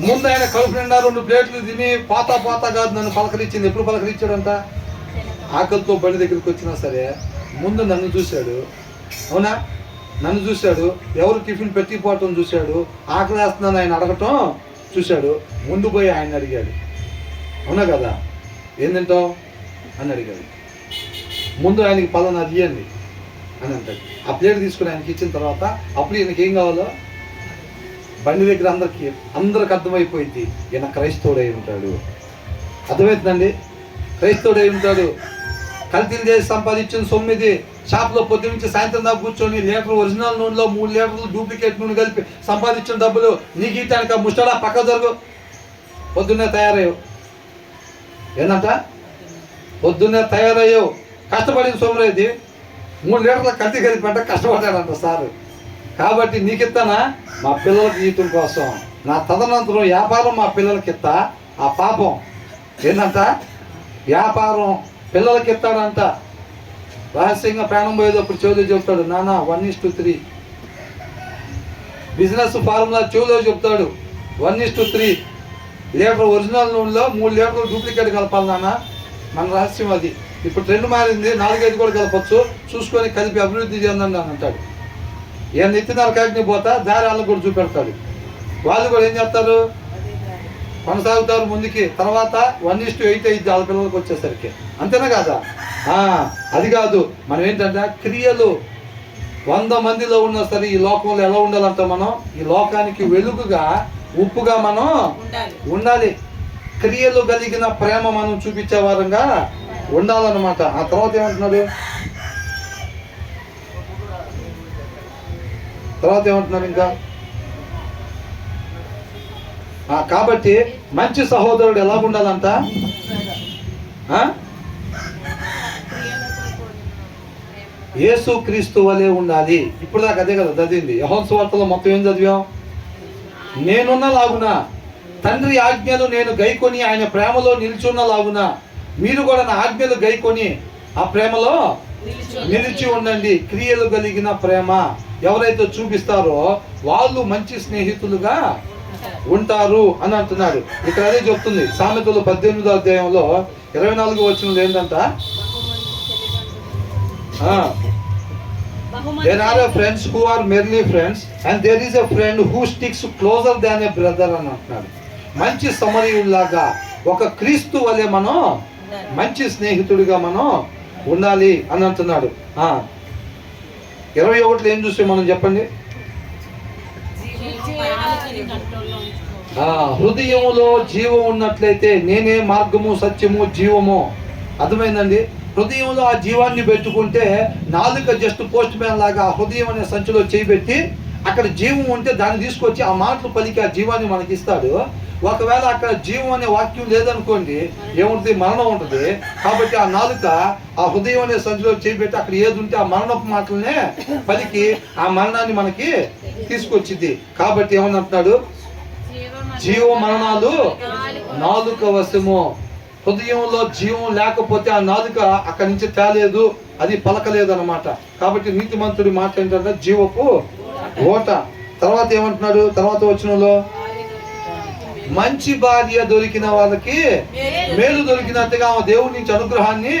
ముందు ఆయన కడుపు నిండా 2 ప్లేట్లు తిని పోతా కాదు నన్ను పలకరించింది. ఎప్పుడు పలకరించాడంట? ఆకలితో బండి దగ్గరికి వచ్చినా సరే ముందు నన్ను చూశాడు. అవునా? నన్ను చూశాడు. ఎవరు టిఫిన్ పెట్టిపోవటం చూశాడు. ఆకలి వేస్తున్నాను ఆయన అడగటం చూశాడు. ముందు పోయి ఆయన అడిగాడు. అవునా కదా? ఏం తింటావు అని అడిగాడు. ముందు ఆయనకి పలానా అది ఇవ్వండి అని అంటాడు. ఆ ప్లేట్ తీసుకుని ఆయనకి ఇచ్చిన తర్వాత అప్పుడు ఈయనకి ఏం కావాలో బండి దగ్గర అందరికి అర్థమైపోయింది, ఈయన క్రైస్తవుడై ఉంటాడు. అర్థమవుతుందండి? క్రైస్తవుడై ఉంటాడు. కల్తీలు చేసి సంపాదించిన 9 షాప్లో పొద్దు నుంచి సాయంత్రం దాకా కూర్చొని లీటర్ ఒరిజినల్ నూనెలో 3 లీటర్లు డూప్లికేట్ నూనె కలిపి సంపాదించిన డబ్బులు నీకు ఇటానికి ఆ ముష్టడా పక్క జరుగు. పొద్దున్నే తయారయ్యావు. ఏంటంట? పొద్దున్నే తయారయ్యావు. కష్టపడిన సోమరేది 3 లీటర్ల కల్తీ కలిపి కష్టపడ్డాడంట సారు. కాబట్టి నీకు ఇస్తానా? మా పిల్లలకి ఈయటం కోసం నా తదనంతరం వ్యాపారం మా పిల్లలకి ఇస్తా. ఆ పాపం ఏంటంట? వ్యాపారం పిల్లలకి ఇస్తాడంట. రహస్యంగా ప్రాణం పోయేటప్పుడు చెవులో చెప్తాడు, నాన్న 1:3. బిజినెస్ ఫార్ములా చెవులో చెప్తాడు 1:3. లీటర్ ఒరిజినల్ నూనెలో 3 లీటర్లు డూప్లికేట్ కలపాలి నాన్న. మన రహస్యం అది. ఇప్పుడు ట్రెండ్ మారింది, 4-5 కూడా కలపచ్చు, చూసుకొని కలిపి అభివృద్ధి చెందండి అని అంటాడు. ఏం ఎత్తినారు కాకిని పోతా దారి వాళ్ళకు కూడా చూపెడతాడు. వాళ్ళు కూడా ఏం చేస్తారు, కొనసాగుతారు ముందుకి. తర్వాత 1:8 అయింది వాళ్ళ పిల్లలకు వచ్చేసరికి. అంతేనా కాదా? అది కాదు. మనం ఏంటంటే క్రియలు 100 మందిలో ఉన్నా సరే ఈ లోకంలో ఎలా ఉండాలంట, మనం ఈ లోకానికి వెలుగుగా ఉప్పుగా మనం ఉండాలి. క్రియలు కలిగిన ప్రేమ మనం చూపించే వారంగా ఉండాలన్నమాట. ఆ తర్వాత ఏమంటున్నాడు, ఇంకా కాబట్టి మంచి సహోదరుడు ఎలా ఉండాలంట, యేసు క్రీస్తు వలె ఉండాలి. ఇప్పుడు దాకా అదే కదా చదివింది. యోహాను సువార్తలో మొత్తం ఏం చదివాం, నేనున్న లాగున తండ్రి ఆజ్ఞలు నేను గైకొని ఆయన ప్రేమలో నిల్చున్న లాగున మీరు కూడా నా ఆజ్ఞలు గైకొని ఆ ప్రేమలో నిలిచి ఉండండి. క్రియలు కలిగిన ప్రేమ ఎవరైతే చూపిస్తారో వాళ్ళు మంచి స్నేహితులుగా ఉంటారు అని అంటున్నాడు. ఇక్కడ అదే చెప్తుంది సామెతలు 18వ అధ్యాయంలో 24 వచనంలో ఏంటంట, there are friends who are merely friends and there is a friend who sticks closer than a brother అని అంటున్నాడు. మంచి సమరయుల్లాగా ఒక క్రీస్తు వలె మనం మంచి స్నేహితుడిగా మనం ఉండాలి అని అంటున్నాడు. 21లో ఏం చూస్తే మనం చెప్పండి, హృదయములో జీవం ఉన్నట్లయితే నేనే మార్గము సత్యము జీవము. అర్థమైందండి? హృదయంలో ఆ జీవాన్ని పెట్టుకుంటే నాలుక జస్ట్ పోస్ట్ మ్యాన్ లాగా హృదయం అనే సంచిలో చేయబెట్టి అక్కడ జీవం ఉంటే దాన్ని తీసుకొచ్చి ఆ మాటలు పలికి ఆ జీవాన్ని మనకి ఇస్తాడు. ఒకవేళ అక్కడ జీవం అనే వాక్యం లేదనుకోండి, ఏముంటుంది, మరణం ఉంటుంది. కాబట్టి ఆ నాలుక ఆ హృదయం అనే సంచిలో చేయబెట్టి అక్కడ ఏది ఉంటే ఆ మరణపు మాటలనే పలికి ఆ మరణాన్ని మనకి తీసుకొచ్చింది. కాబట్టి ఏమని జీవ మరణాలు నాలుక వశము. హృదయంలో జీవం లేకపోతే ఆ నాలుక అక్కడి నుంచి తేలేదు, అది పలకలేదు అన్నమాట. కాబట్టి నీతిమంతుడి మాట ఏంటంటే జీవపు ఓట. తర్వాత ఏమంటున్నాడు, తర్వాత వచనంలో మంచి భార్య దొరికిన వాళ్ళకి మేలు దొరికినట్టుగా ఆమె దేవుడి నుంచి అనుగ్రహాన్ని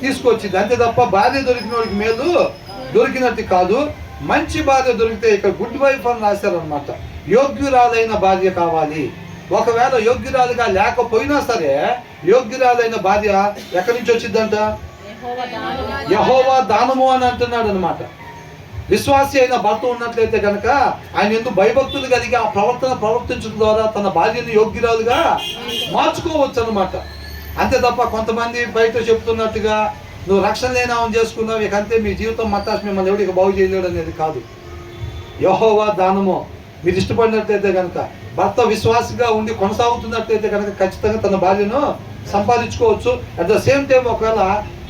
తీసుకొచ్చింది. అంతే తప్ప భార్య దొరికిన వాడికి మేలు దొరికినట్టు కాదు. మంచి భార్య దొరికితే, ఇక్కడ గుడ్ వైఫ్ అని రాశారనమాట. యోగ్యురాలైన భార్య కావాలి. ఒకవేళ యోగ్యురాలుగా లేకపోయినా సరే యోగ్యురాలైన భార్య ఎక్కడి నుంచి వచ్చిందంట, యెహోవా దానము అని అంటున్నాడు అనమాట. విశ్వాసి అయిన భర్త ఉన్నట్లయితే కనుక ఆయన ఎందుకు భయభక్తులు కలిగి ఆ ప్రవర్తించడం ద్వారా తన భార్యను యోగ్యురాలుగా మార్చుకోవచ్చు అనమాట. అంతే తప్ప కొంతమంది బయట చెప్తున్నట్టుగా నువ్వు రక్షణ లేనామని చేసుకున్నావు, ఇక అంతే మీ జీవితం మతాస్ మిమ్మల్ని ఎవరికి బాగు చేయలేడు అనేది కాదు. యెహోవా దానము. మీరు ఇష్టపడినట్లయితే కనుక భర్త విశ్వాసంగా ఉండి కొనసాగుతున్నట్లయితే కనుక ఖచ్చితంగా తన భార్యను సంపాదించుకోవచ్చు. అట్ ద సేమ్ టైం ఒకవేళ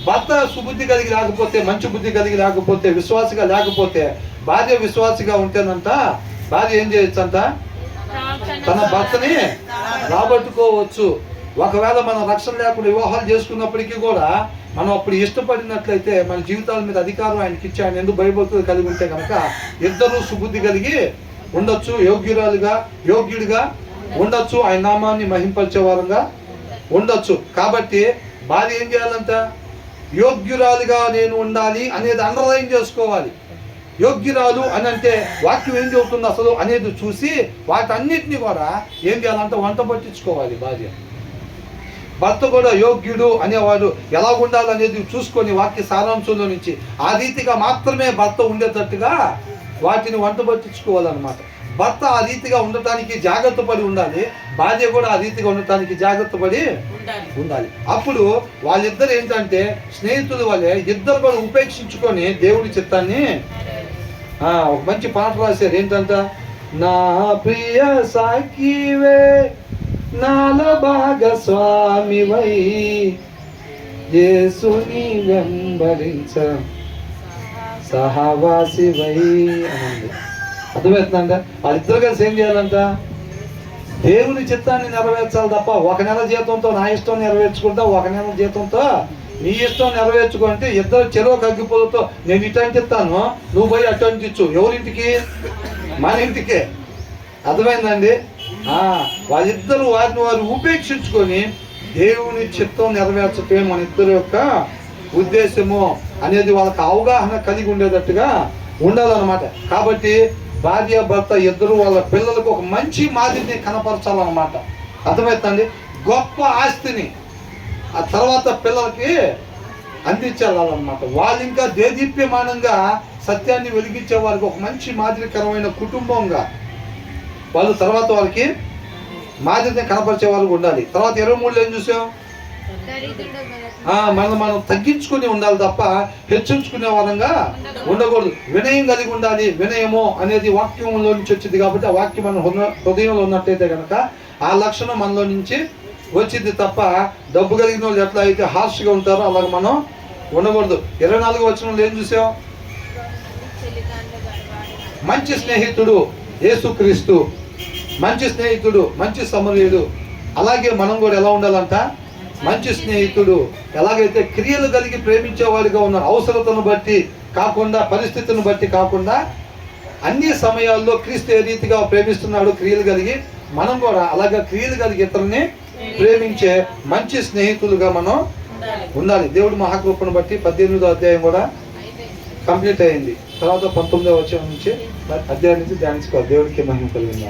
భర్త సుబుద్ధి కలిగి లేకపోతే, మంచి బుద్ధి కలిగి లేకపోతే, విశ్వాసగా లేకపోతే, భార్య విశ్వాసగా ఉంటేనంట భార్య ఏం చేయొచ్చు అంట, తన భర్తని రాబట్టుకోవచ్చు. ఒకవేళ మనం రక్షణ లేకుండా వివాహాలు చేసుకున్నప్పటికీ కూడా మనం అప్పుడు ఇష్టపడినట్లయితే మన జీవితాల మీద అధికారం ఆయనకి ఇచ్చి ఆయన ఎందుకు భయభక్తులు కలిగి ఉంటే కనుక ఇద్దరు సుబుద్ధి కలిగి ఉండొచ్చు, యోగ్యుడిగా ఉండొచ్చు, ఆయన నామాన్ని మహింపరిచే వారంగా ఉండొచ్చు. కాబట్టి భార్య ఏం చేయాలంట, యోగ్యురాలుగా నేను ఉండాలి అనేది అండర్లైన్ చేసుకోవాలి. యోగ్యురాలు అని అంటే వాక్యం ఏం చెబుతుంది అసలు అనేది చూసి వాటన్నిటిని కూడా ఏం చేయాలంటే వంట పట్టించుకోవాలి భార్య. భర్త కూడా యోగ్యుడు అనేవాడు ఎలా ఉండాలి అనేది చూసుకొని వాక్య సారాంశంలో నుంచి ఆ రీతిగా మాత్రమే భర్త ఉండేటట్టుగా వాటిని వంట పట్టించుకోవాలన్నమాట. భర్త ఆ రీతిగా ఉండటానికి జాగ్రత్త పడి ఉండాలి, భార్య కూడా ఆ రీతిగా ఉండటానికి జాగ్రత్త పడి ఉండాలి. అప్పుడు వాళ్ళిద్దరు ఏంటంటే స్నేహితుల వల్లే ఇద్దరు కూడా ఉపేక్షించుకొని దేవుడి చిత్తాన్ని ఒక మంచి పాట రాశారు. ఏంటంట, నా ప్రియ సాకివే నాల భాగస్వామివై యేసుని వెంబడించ సహవాసివై అనండి. అర్థమవుతుందంట. వాళ్ళిద్దరు కలిసి ఏం చేయాలంట, దేవుని చిత్తాన్ని నెరవేర్చాలి తప్ప ఒక నెల జీతంతో నా ఇష్టం నెరవేర్చుకుంటా, ఒక నెల జీతంతో నీ ఇష్టం నెరవేర్చుకుంటే ఇద్దరు చెరువు కగ్గిపోలతో నేను ఇటు అంటిస్తాను, నువ్వు పోయి అటు అంటించు. ఎవరింటికి? మన ఇంటికే. అర్థమైందండి. వాళ్ళిద్దరూ వారిని వారు ఉపేక్షించుకొని దేవుని చిత్తం నెరవేర్చటమే మన ఇద్దరి యొక్క ఉద్దేశము అనేది వాళ్ళకి అవగాహన కలిగి ఉండేటట్టుగా ఉండాలన్నమాట. కాబట్టి భార్య భర్త ఇద్దరు వాళ్ళ పిల్లలకు ఒక మంచి మాదిరిని కనపరచాలన్నమాట. అర్థమవుతుందండి? గొప్ప ఆస్తిని ఆ తర్వాత పిల్లలకి అందించాలన్నమాట. వాళ్ళు ఇంకా దేదీప్యమానంగా సత్యాన్ని వెలిగించే వారికి ఒక మంచి మాదిరికరమైన కుటుంబంగా వాళ్ళు తర్వాత వాళ్ళకి మాదిరిని కనపరిచే వాళ్ళకి ఉండాలి. తర్వాత 23లో ఏం చూసాం? మనం తగ్గించుకుని ఉండాలి తప్ప హెచ్చించుకునే వారంగా ఉండకూడదు. వినయం కలిగి ఉండాలి. వినయము అనేది వాక్యంలో నుంచి వచ్చింది కాబట్టి ఆ వాక్యం మన హృదయంలో ఉన్నట్టయితే కనుక ఆ లక్షణం మనలో నుంచి వచ్చింది తప్ప డబ్బు కలిగిన వాళ్ళు ఎట్లా అయితే హార్ష్గా ఉంటారో అలాగే మనం ఉండకూడదు. 24వ వచనంలో ఏం చూసాం? మంచి స్నేహితుడు యేసుక్రీస్తు, మంచి స్నేహితుడు, మంచి సమరయుడు. అలాగే మనం కూడా ఎలా ఉండాలంట? మంచి స్నేహితుడు. ఎలాగైతే క్రియలు కలిగి ప్రేమించేవాడిగా ఉన్నారు, అవసరతను బట్టి కాకుండా, పరిస్థితిని బట్టి కాకుండా, అన్ని సమయాల్లో క్రీస్తు ఏ రీతిగా ప్రేమిస్తున్నాడు క్రియలు కలిగి, మనం కూడా అలాగే క్రియలు కలిగి ఇతరుల్ని ప్రేమించే మంచి స్నేహితులుగా మనం ఉండాలి. దేవుడి మహాకృపను బట్టి 18వ అధ్యాయం కూడా కంప్లీట్ అయింది. తర్వాత 19వ వచనం నుంచి అధ్యాయం నుంచి ధ్యానించుకోవాలి. దేవుడికి మహిమ కలిగింది.